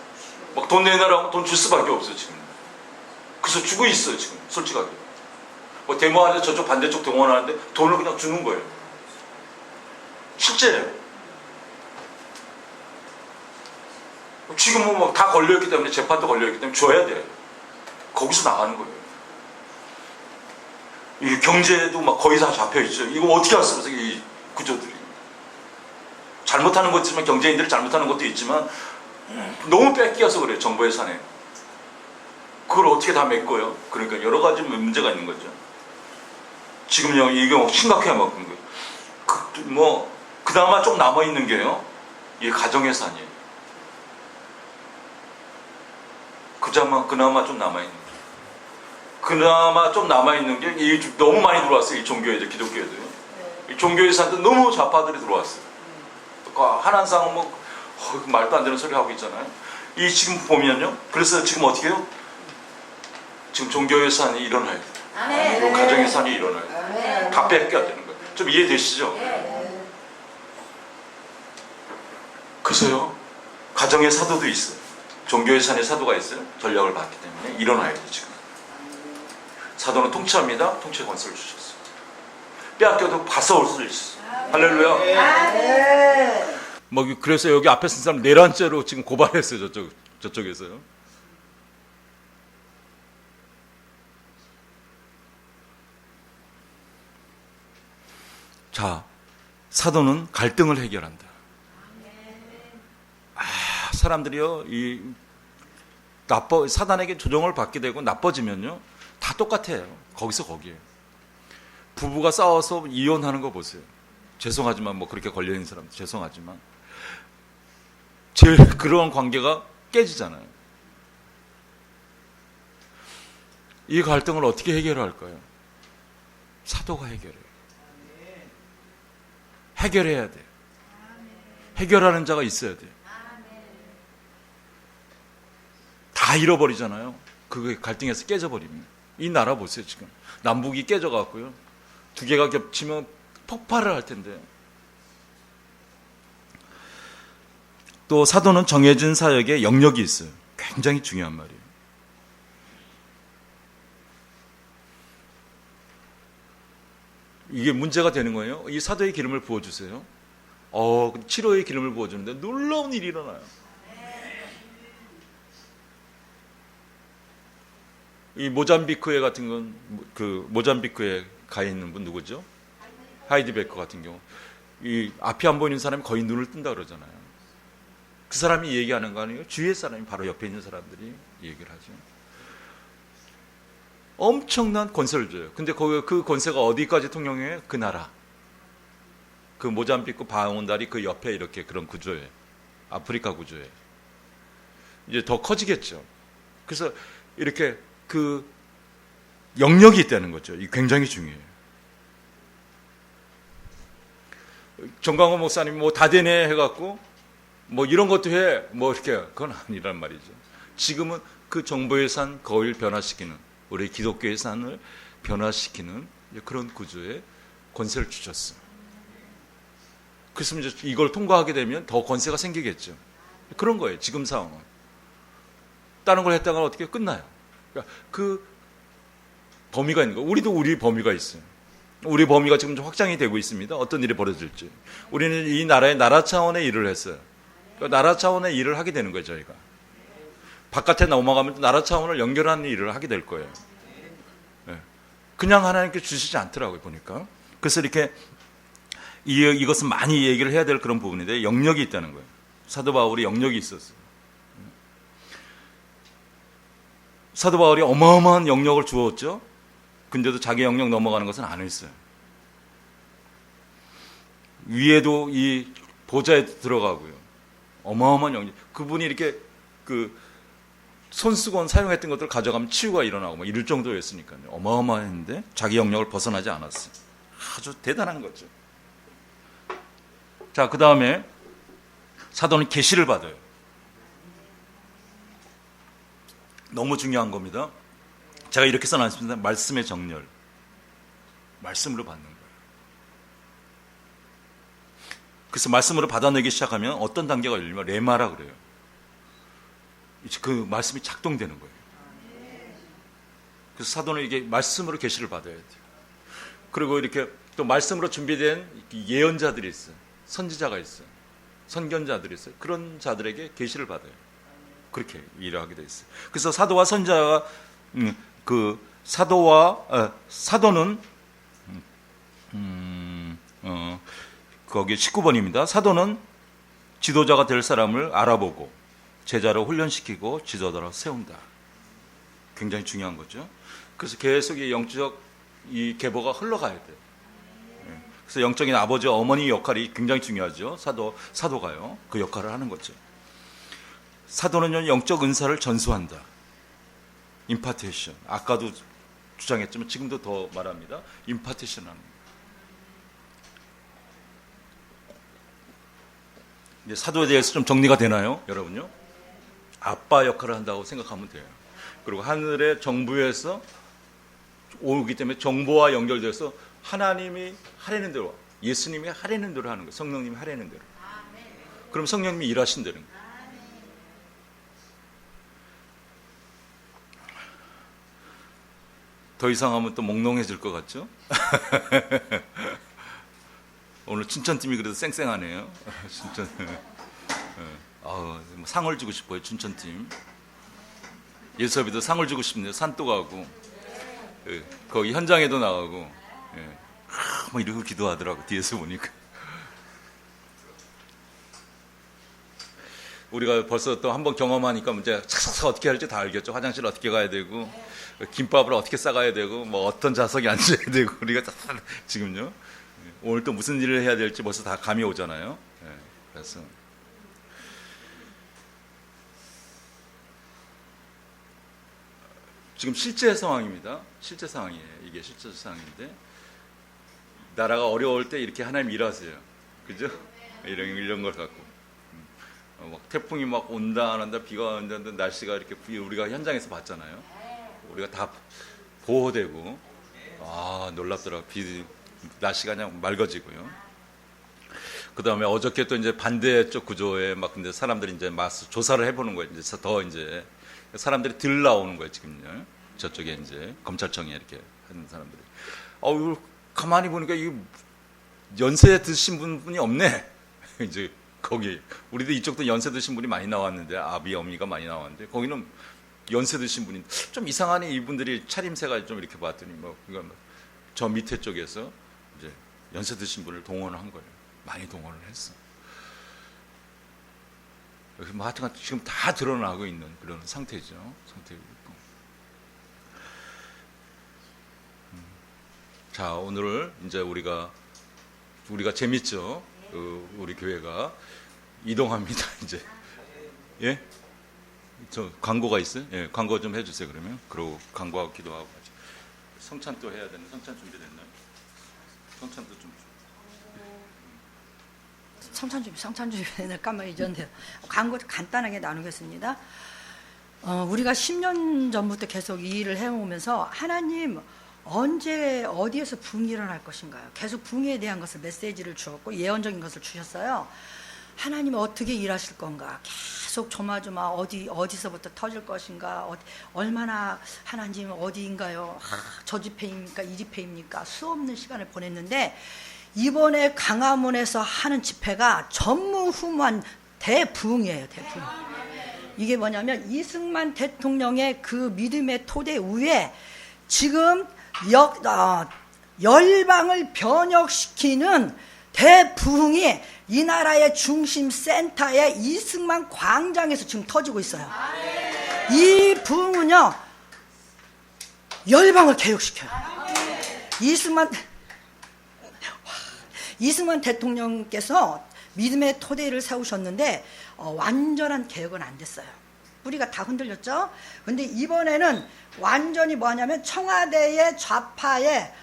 막 돈 내놔라고 돈 줄 수밖에 없어요, 지금. 그래서 주고 있어요, 지금. 솔직하게. 뭐 데모하는데 저쪽 반대쪽 동원하는데 돈을 그냥 주는 거예요. 실제예요. 지금 뭐 다 걸려있기 때문에, 재판도 걸려있기 때문에 줘야 돼요. 거기서 나가는 거예요. 이 경제도 막 거의 다 잡혀있죠. 이거 어떻게 할 수 없어요, 이 구조들이. 잘못하는 것도 있지만, 경제인들이 잘못하는 것도 있지만, 너무 뺏겨서 그래요, 정부 예산에. 그걸 어떻게 다 메꿔요? 그러니까 여러 가지 문제가 있는 거죠. 지금요, 이게 심각해야 먹는 거예요. 그나마 좀 남아있는 게요, 이 가정예산이에요. 그나마 좀 남아있는 거죠. 그나마 좀 남아있는 게 너무 많이 들어왔어요. 이 종교애들, 기독교애들. 이 종교에서한테 너무 좌파들이 들어왔어요. 한한상은 말도 안 되는 소리 하고 있잖아요. 이 지금 보면요. 그래서 지금 어떻게 해요? 지금 종교의 산이 일어나야 돼요. 그리고 가정의 산이 일어나야 돼요. 다 뺏겨야 되는 거예요. 좀 이해되시죠? 그래서요. 가정의 사도도 있어요. 종교의 산에 사도가 있어요. 전략을 받기 때문에 일어나야 돼요. 지금. 사도는 통치합니다. 통치 권세를 주셨어요. 빼앗겨도 봐서 올 수 있어요. 할렐루야. 그래서 여기 앞에 쓴 사람 내란죄로 지금 고발했어요. 저쪽에서요. 자, 사도는 갈등을 해결한다. 사람들이요, 사단에게 조종을 받게 되고 나빠지면요, 다 똑같아요. 거기서 거기에요. 부부가 싸워서 이혼하는 거 보세요. 죄송하지만 그렇게 걸려있는 사람들 죄송하지만 그런 관계가 깨지잖아요. 이 갈등을 어떻게 해결할까요? 사도가 해결해요. 해결해야 돼. 해결하는 자가 있어야 돼. 다 잃어버리잖아요. 그 갈등에서 깨져버립니다. 이 나라 보세요. 지금 남북이 깨져갖고요. 두 개가 겹치면 폭발을 할 텐데. 또 사도는 정해진 사역에 영역이 있어요. 굉장히 중요한 말이에요. 이게 문제가 되는 거예요. 이 사도의 기름을 부어주세요. 7호의 기름을 부어주는데 놀라운 일이 일어나요. 이 모잠비크에 같은 건, 모잠비크에 가 있는 분 누구죠? 하이디베커 같은 경우. 이 앞이 안 보이는 사람이 거의 눈을 뜬다 그러잖아요. 그 사람이 얘기하는 거 아니에요? 주위의 사람이 바로 옆에 있는 사람들이 얘기를 하죠. 엄청난 권세를 줘요. 근데 그 권세가 어디까지 통용해요? 그 나라. 그 모잠비크 방언다리 그 옆에 이렇게 그런 구조에. 아프리카 구조에. 이제 더 커지겠죠. 그래서 이렇게 그 영역이 있다는 거죠. 이게 굉장히 중요해요. 정광호 목사님 다 되네 해갖고 이런 것도 해 이렇게 그건 아니란 말이죠. 지금은 그 정보의 산 거울 변화시키는 우리 기독교의 산을 변화시키는 그런 구조에 권세를 주셨어요. 그래서 이제 이걸 통과하게 되면 더 권세가 생기겠죠. 그런 거예요. 지금 상황은. 다른 걸 했다가 어떻게 끝나요. 그러니까 그 범위가 있는 거예요. 우리도 우리 범위가 있어요. 우리 범위가 지금 좀 확장이 되고 있습니다. 어떤 일이 벌어질지. 우리는 이 나라의 나라 차원의 일을 했어요. 그러니까 나라 차원의 일을 하게 되는 거예요. 저희가. 바깥에 넘어가면 나라 차원을 연결하는 일을 하게 될 거예요. 네. 그냥 하나님께 주시지 않더라고요. 보니까. 그래서 이렇게 이것은 많이 얘기를 해야 될 그런 부분인데 영역이 있다는 거예요. 사도 바울이 영역이 있었어요. 사도 바울이 어마어마한 영역을 주었죠. 근데도 자기 영역 넘어가는 것은 안 했어요. 위에도 이 보좌에 들어가고요. 어마어마한 영역. 그분이 이렇게 손수건 사용했던 것들을 가져가면 치유가 일어나고 이럴 정도였으니까요. 어마어마했는데 자기 영역을 벗어나지 않았어요. 아주 대단한 거죠. 자, 그 다음에 사도는 계시를 받아요. 너무 중요한 겁니다. 제가 이렇게 써놨습니다. 말씀의 정렬. 말씀으로 받는 거예요. 그래서 말씀으로 받아내기 시작하면 어떤 단계가 열리면 레마라 그래요. 이제 그 말씀이 작동되는 거예요. 그래서 사도는 이게 말씀으로 계시를 받아야 돼요. 그리고 이렇게 또 말씀으로 준비된 예언자들이 있어요. 선지자가 있어요. 선견자들이 있어요. 그런 자들에게 계시를 받아요. 그렇게 일을 하게 돼 있어요. 그래서 사도와 선지자가 사도는 거기 19번입니다. 사도는 지도자가 될 사람을 알아보고 제자로 훈련시키고 지도자로 세운다. 굉장히 중요한 거죠. 그래서 계속 이 영적 이 계보가 흘러가야 돼요. 그래서 영적인 아버지 어머니 역할이 굉장히 중요하죠. 사도가요. 그 역할을 하는 거죠. 사도는 영적 은사를 전수한다. 임파테이션. 아까도 주장했지만 지금도 더 말합니다. 임파테이션 하는 거예요. 이제 사도에 대해서 좀 정리가 되나요, 여러분요? 아빠 역할을 한다고 생각하면 돼요. 그리고 하늘의 정부에서 오기 때문에 정보와 연결돼서 하나님이 하라는 대로, 예수님이 하라는 대로 하는 거예요. 성령님이 하라는 대로. 그럼 성령님이 일하신다는 거예요. 더 이상 하면 또 몽롱해질 것 같죠? 오늘 춘천팀이 그래도 쌩쌩하네요. 춘천. 상을 주고 싶어요, 춘천팀. 예섭이도 상을 주고 싶네요. 산도 가고, 거기 현장에도 나가고, 뭐 이러고 기도하더라고, 뒤에서 보니까. 우리가 벌써 또 한번 경험하니까 이제 착착 어떻게 할지 다 알겠죠. 화장실 어떻게 가야 되고, 김밥을 어떻게 싸가야 되고, 뭐 어떤 좌석에 앉아야 되고, 우리가 다 지금요. 오늘 또 무슨 일을 해야 될지 벌써 다 감이 오잖아요. 그래서 지금 실제 상황입니다. 실제 상황이에요. 이게 실제 상황인데 나라가 어려울 때 이렇게 하나님 일하세요. 그죠? 이런 걸 갖고 막 태풍이 막 온다 안 온다 비가 온다 날씨가 이렇게 우리가 현장에서 봤잖아요. 우리가 다 보호되고 놀랍더라고. 날씨가 그냥 맑아지고요. 그 다음에 어저께 또 이제 반대쪽 구조에 막 근데 사람들이 이제 조사를 해보는 거예요. 이제 더 이제 사람들이 들 나오는 거예요, 지금요. 저쪽에 이제 검찰청에 이렇게 하는 사람들이. 이거 가만히 보니까 이 연세 드신 분이 없네. 이제 거기 우리도 이쪽도 연세 드신 분이 많이 나왔는데 아비 어미가 많이 나왔는데 거기는 연세 드신 분이 좀 이상하네. 이분들이 차림새가 좀 이렇게 봤더니 저 밑에 쪽에서 이제 연세 드신 분을 동원한 거예요. 많이 동원을 했어. 뭐 하여튼 지금 다 드러나고 있는 그런 상태죠. 자, 오늘 이제 우리가 재밌죠. 우리 교회가 이동합니다. 이제 예? 저 광고가 있어요? 예, 광고 좀 해주세요. 그러면 그러고 광고하고 기도하고 같이. 성찬 또 해야 되는 성찬 준비됐나요? 성찬도 좀. 성찬 준비 깜빡 잊었는데요. 광고 간단하게 나누겠습니다. 우리가 10년 전부터 계속 이 일을 해오면서 하나님 언제 어디에서 붕이 일어날 것인가요? 계속 붕에 대한 것을 메시지를 주었고 예언적인 것을 주셨어요. 하나님 어떻게 일하실 건가? 계속 조마조마 어디서부터 터질 것인가? 얼마나 하나님 어디인가요? 저 집회입니까? 이 집회입니까? 수없는 시간을 보냈는데 이번에 강화문에서 하는 집회가 전무후무한 대부흥이에요. 대부흥. 이게 뭐냐면 이승만 대통령의 그 믿음의 토대 위에 지금 열방을 변혁시키는 대부흥이 이 나라의 중심 센터의 이승만 광장에서 지금 터지고 있어요. 이 부흥은요 열방을 개혁시켜요. 이승만 대통령께서 믿음의 토대를 세우셨는데 완전한 개혁은 안 됐어요. 뿌리가 다 흔들렸죠. 근데 이번에는 완전히 뭐냐면 청와대의 좌파에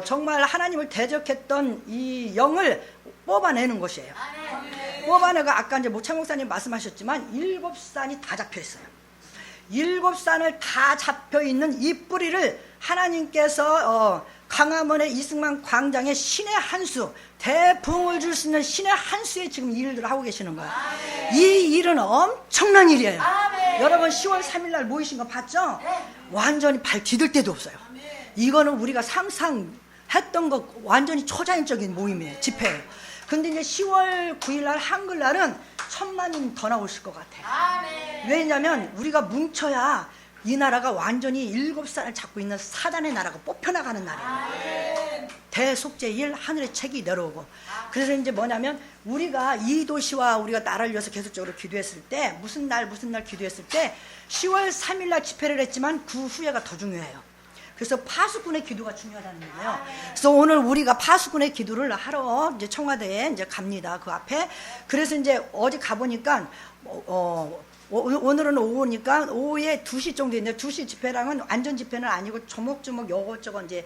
정말 하나님을 대적했던 이 영을 뽑아내는 것이에요. 뽑아내고 아까 이제 모창 목사님 말씀하셨지만 7산이 다 잡혀 있어요. 7산을 다 잡혀 있는 이 뿌리를 하나님께서 강화문의 이승만 광장에 신의 한수, 대부흥을 줄 수 있는 신의 한수에 지금 일들을 하고 계시는 거예요. 이 일은 엄청난 일이에요. 여러분 10월 3일 날 모이신 거 봤죠? 완전히 발 디딜 데도 없어요. 이거는 우리가 상상했던 것 완전히 초자연적인 모임이에요. 집회예요. 근데 이제 10월 9일 날 한글날은 1000만인 더 나오실 것 같아요. 왜냐하면 우리가 뭉쳐야 이 나라가 완전히 7산을 잡고 있는 사단의 나라가 뽑혀나가는 날이에요. 대속죄일 하늘의 책이 내려오고. 그래서 이제 뭐냐면 우리가 이 도시와 우리가 나라를 위해서 계속적으로 기도했을 때 무슨 날 기도했을 때 10월 3일 날 집회를 했지만 그 후회가 더 중요해요. 그래서 파수꾼의 기도가 중요하다는 거예요. 그래서 오늘 우리가 파수꾼의 기도를 하러 이제 청와대에 이제 갑니다. 그 앞에. 그래서 이제 어디 가보니까 오늘은 오후니까 오후에 2시 정도 있는데 2시 집회랑은 완전 집회는 아니고 조목조목 요것저것 이제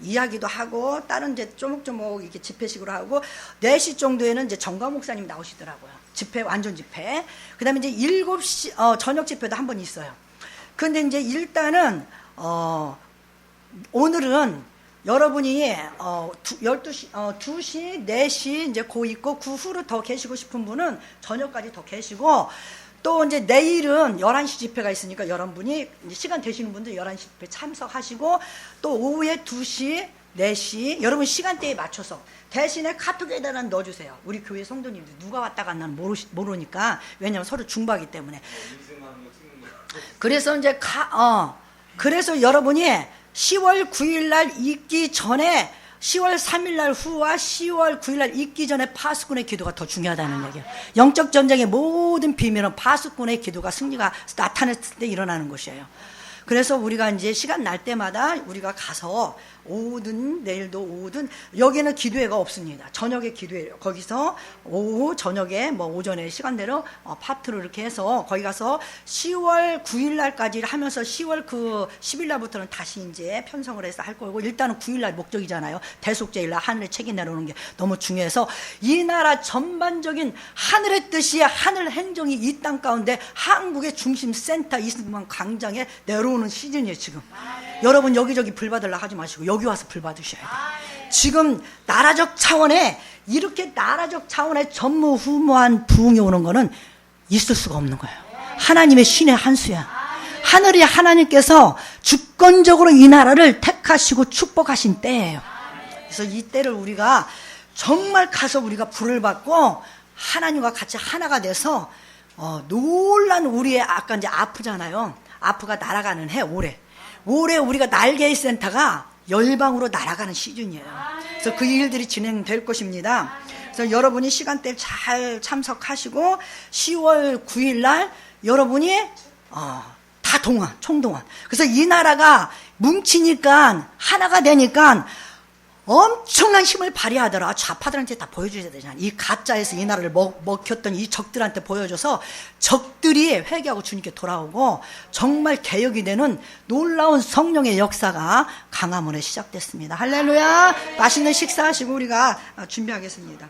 이야기도 하고 다른 이제 조목조목 이렇게 집회식으로 하고 4시 정도에는 이제 정가 목사님 나오시더라고요. 집회 완전 집회. 그다음에 이제 7시 저녁 집회도 한 번 있어요. 근데 이제 일단은 오늘은 여러분이 12시, 2시, 4시 이제 고 있고 그 후로 더 계시고 싶은 분은 저녁까지 더 계시고 또 이제 내일은 11시 집회가 있으니까 여러분이 이제 시간 되시는 분들 11시 집회 참석하시고 또 오후에 2시, 4시 여러분 시간대에 맞춰서 대신에 카톡에다가 넣어주세요. 우리 교회 성도님들 누가 왔다 갔나는 모르니까 왜냐면 서로 중보하기 때문에. 그래서 이제 그래서 여러분이 10월 9일 날 있기 전에 10월 3일 날 후와 10월 9일 날 있기 전에 파수꾼의 기도가 더 중요하다는 얘기예요. 영적 전쟁의 모든 비밀은 파수꾼의 기도가 승리가 나타났을 때 일어나는 것이에요. 그래서 우리가 이제 시간 날 때마다 우리가 가서 오후든 내일도 오후든 여기는 기도회가 없습니다. 저녁에 기도회예요. 거기서 오후 저녁에 뭐 오전에 시간대로 파트로 이렇게 해서 거기 가서 10월 9일 날까지 하면서 10월 10일 날부터는 다시 이제 편성을 해서 할 거고 일단은 9일 날 목적이잖아요. 대속제일 날 하늘에 책이 내려오는 게 너무 중요해서 이 나라 전반적인 하늘의 뜻이 하늘 행정이 이 땅 가운데 한국의 중심 센터 이승만 광장에 내려오는 시즌이에요 지금. 여러분 여기저기 불 받으려 하지 마시고 여기 와서 불 받으셔야 돼요. 지금 나라적 차원에 이렇게 나라적 차원의 전무후무한 부흥이 오는 거는 있을 수가 없는 거예요. 하나님의 신의 한 수야. 하늘이 하나님께서 주권적으로 이 나라를 택하시고 축복하신 때예요. 그래서 이 때를 우리가 정말 가서 우리가 불을 받고 하나님과 같이 하나가 돼서 놀란 우리의 아까 이제 아프잖아요. 아프가 날아가는 해 올해 우리가 날개의 센터가 열방으로 날아가는 시즌이에요. 그래서 그 일들이 진행될 것입니다. 그래서 여러분이 시간대를 잘 참석하시고 10월 9일 날 여러분이 다 총동원. 그래서 이 나라가 뭉치니까 하나가 되니까 엄청난 힘을 발휘하더라. 좌파들한테 다 보여줘야 되잖아. 이 가짜에서 이 나라를 먹혔던 이 적들한테 보여줘서 적들이 회개하고 주님께 돌아오고 정말 개혁이 되는 놀라운 성령의 역사가 강화문에 시작됐습니다. 할렐루야. 맛있는 식사하시고 우리가 준비하겠습니다.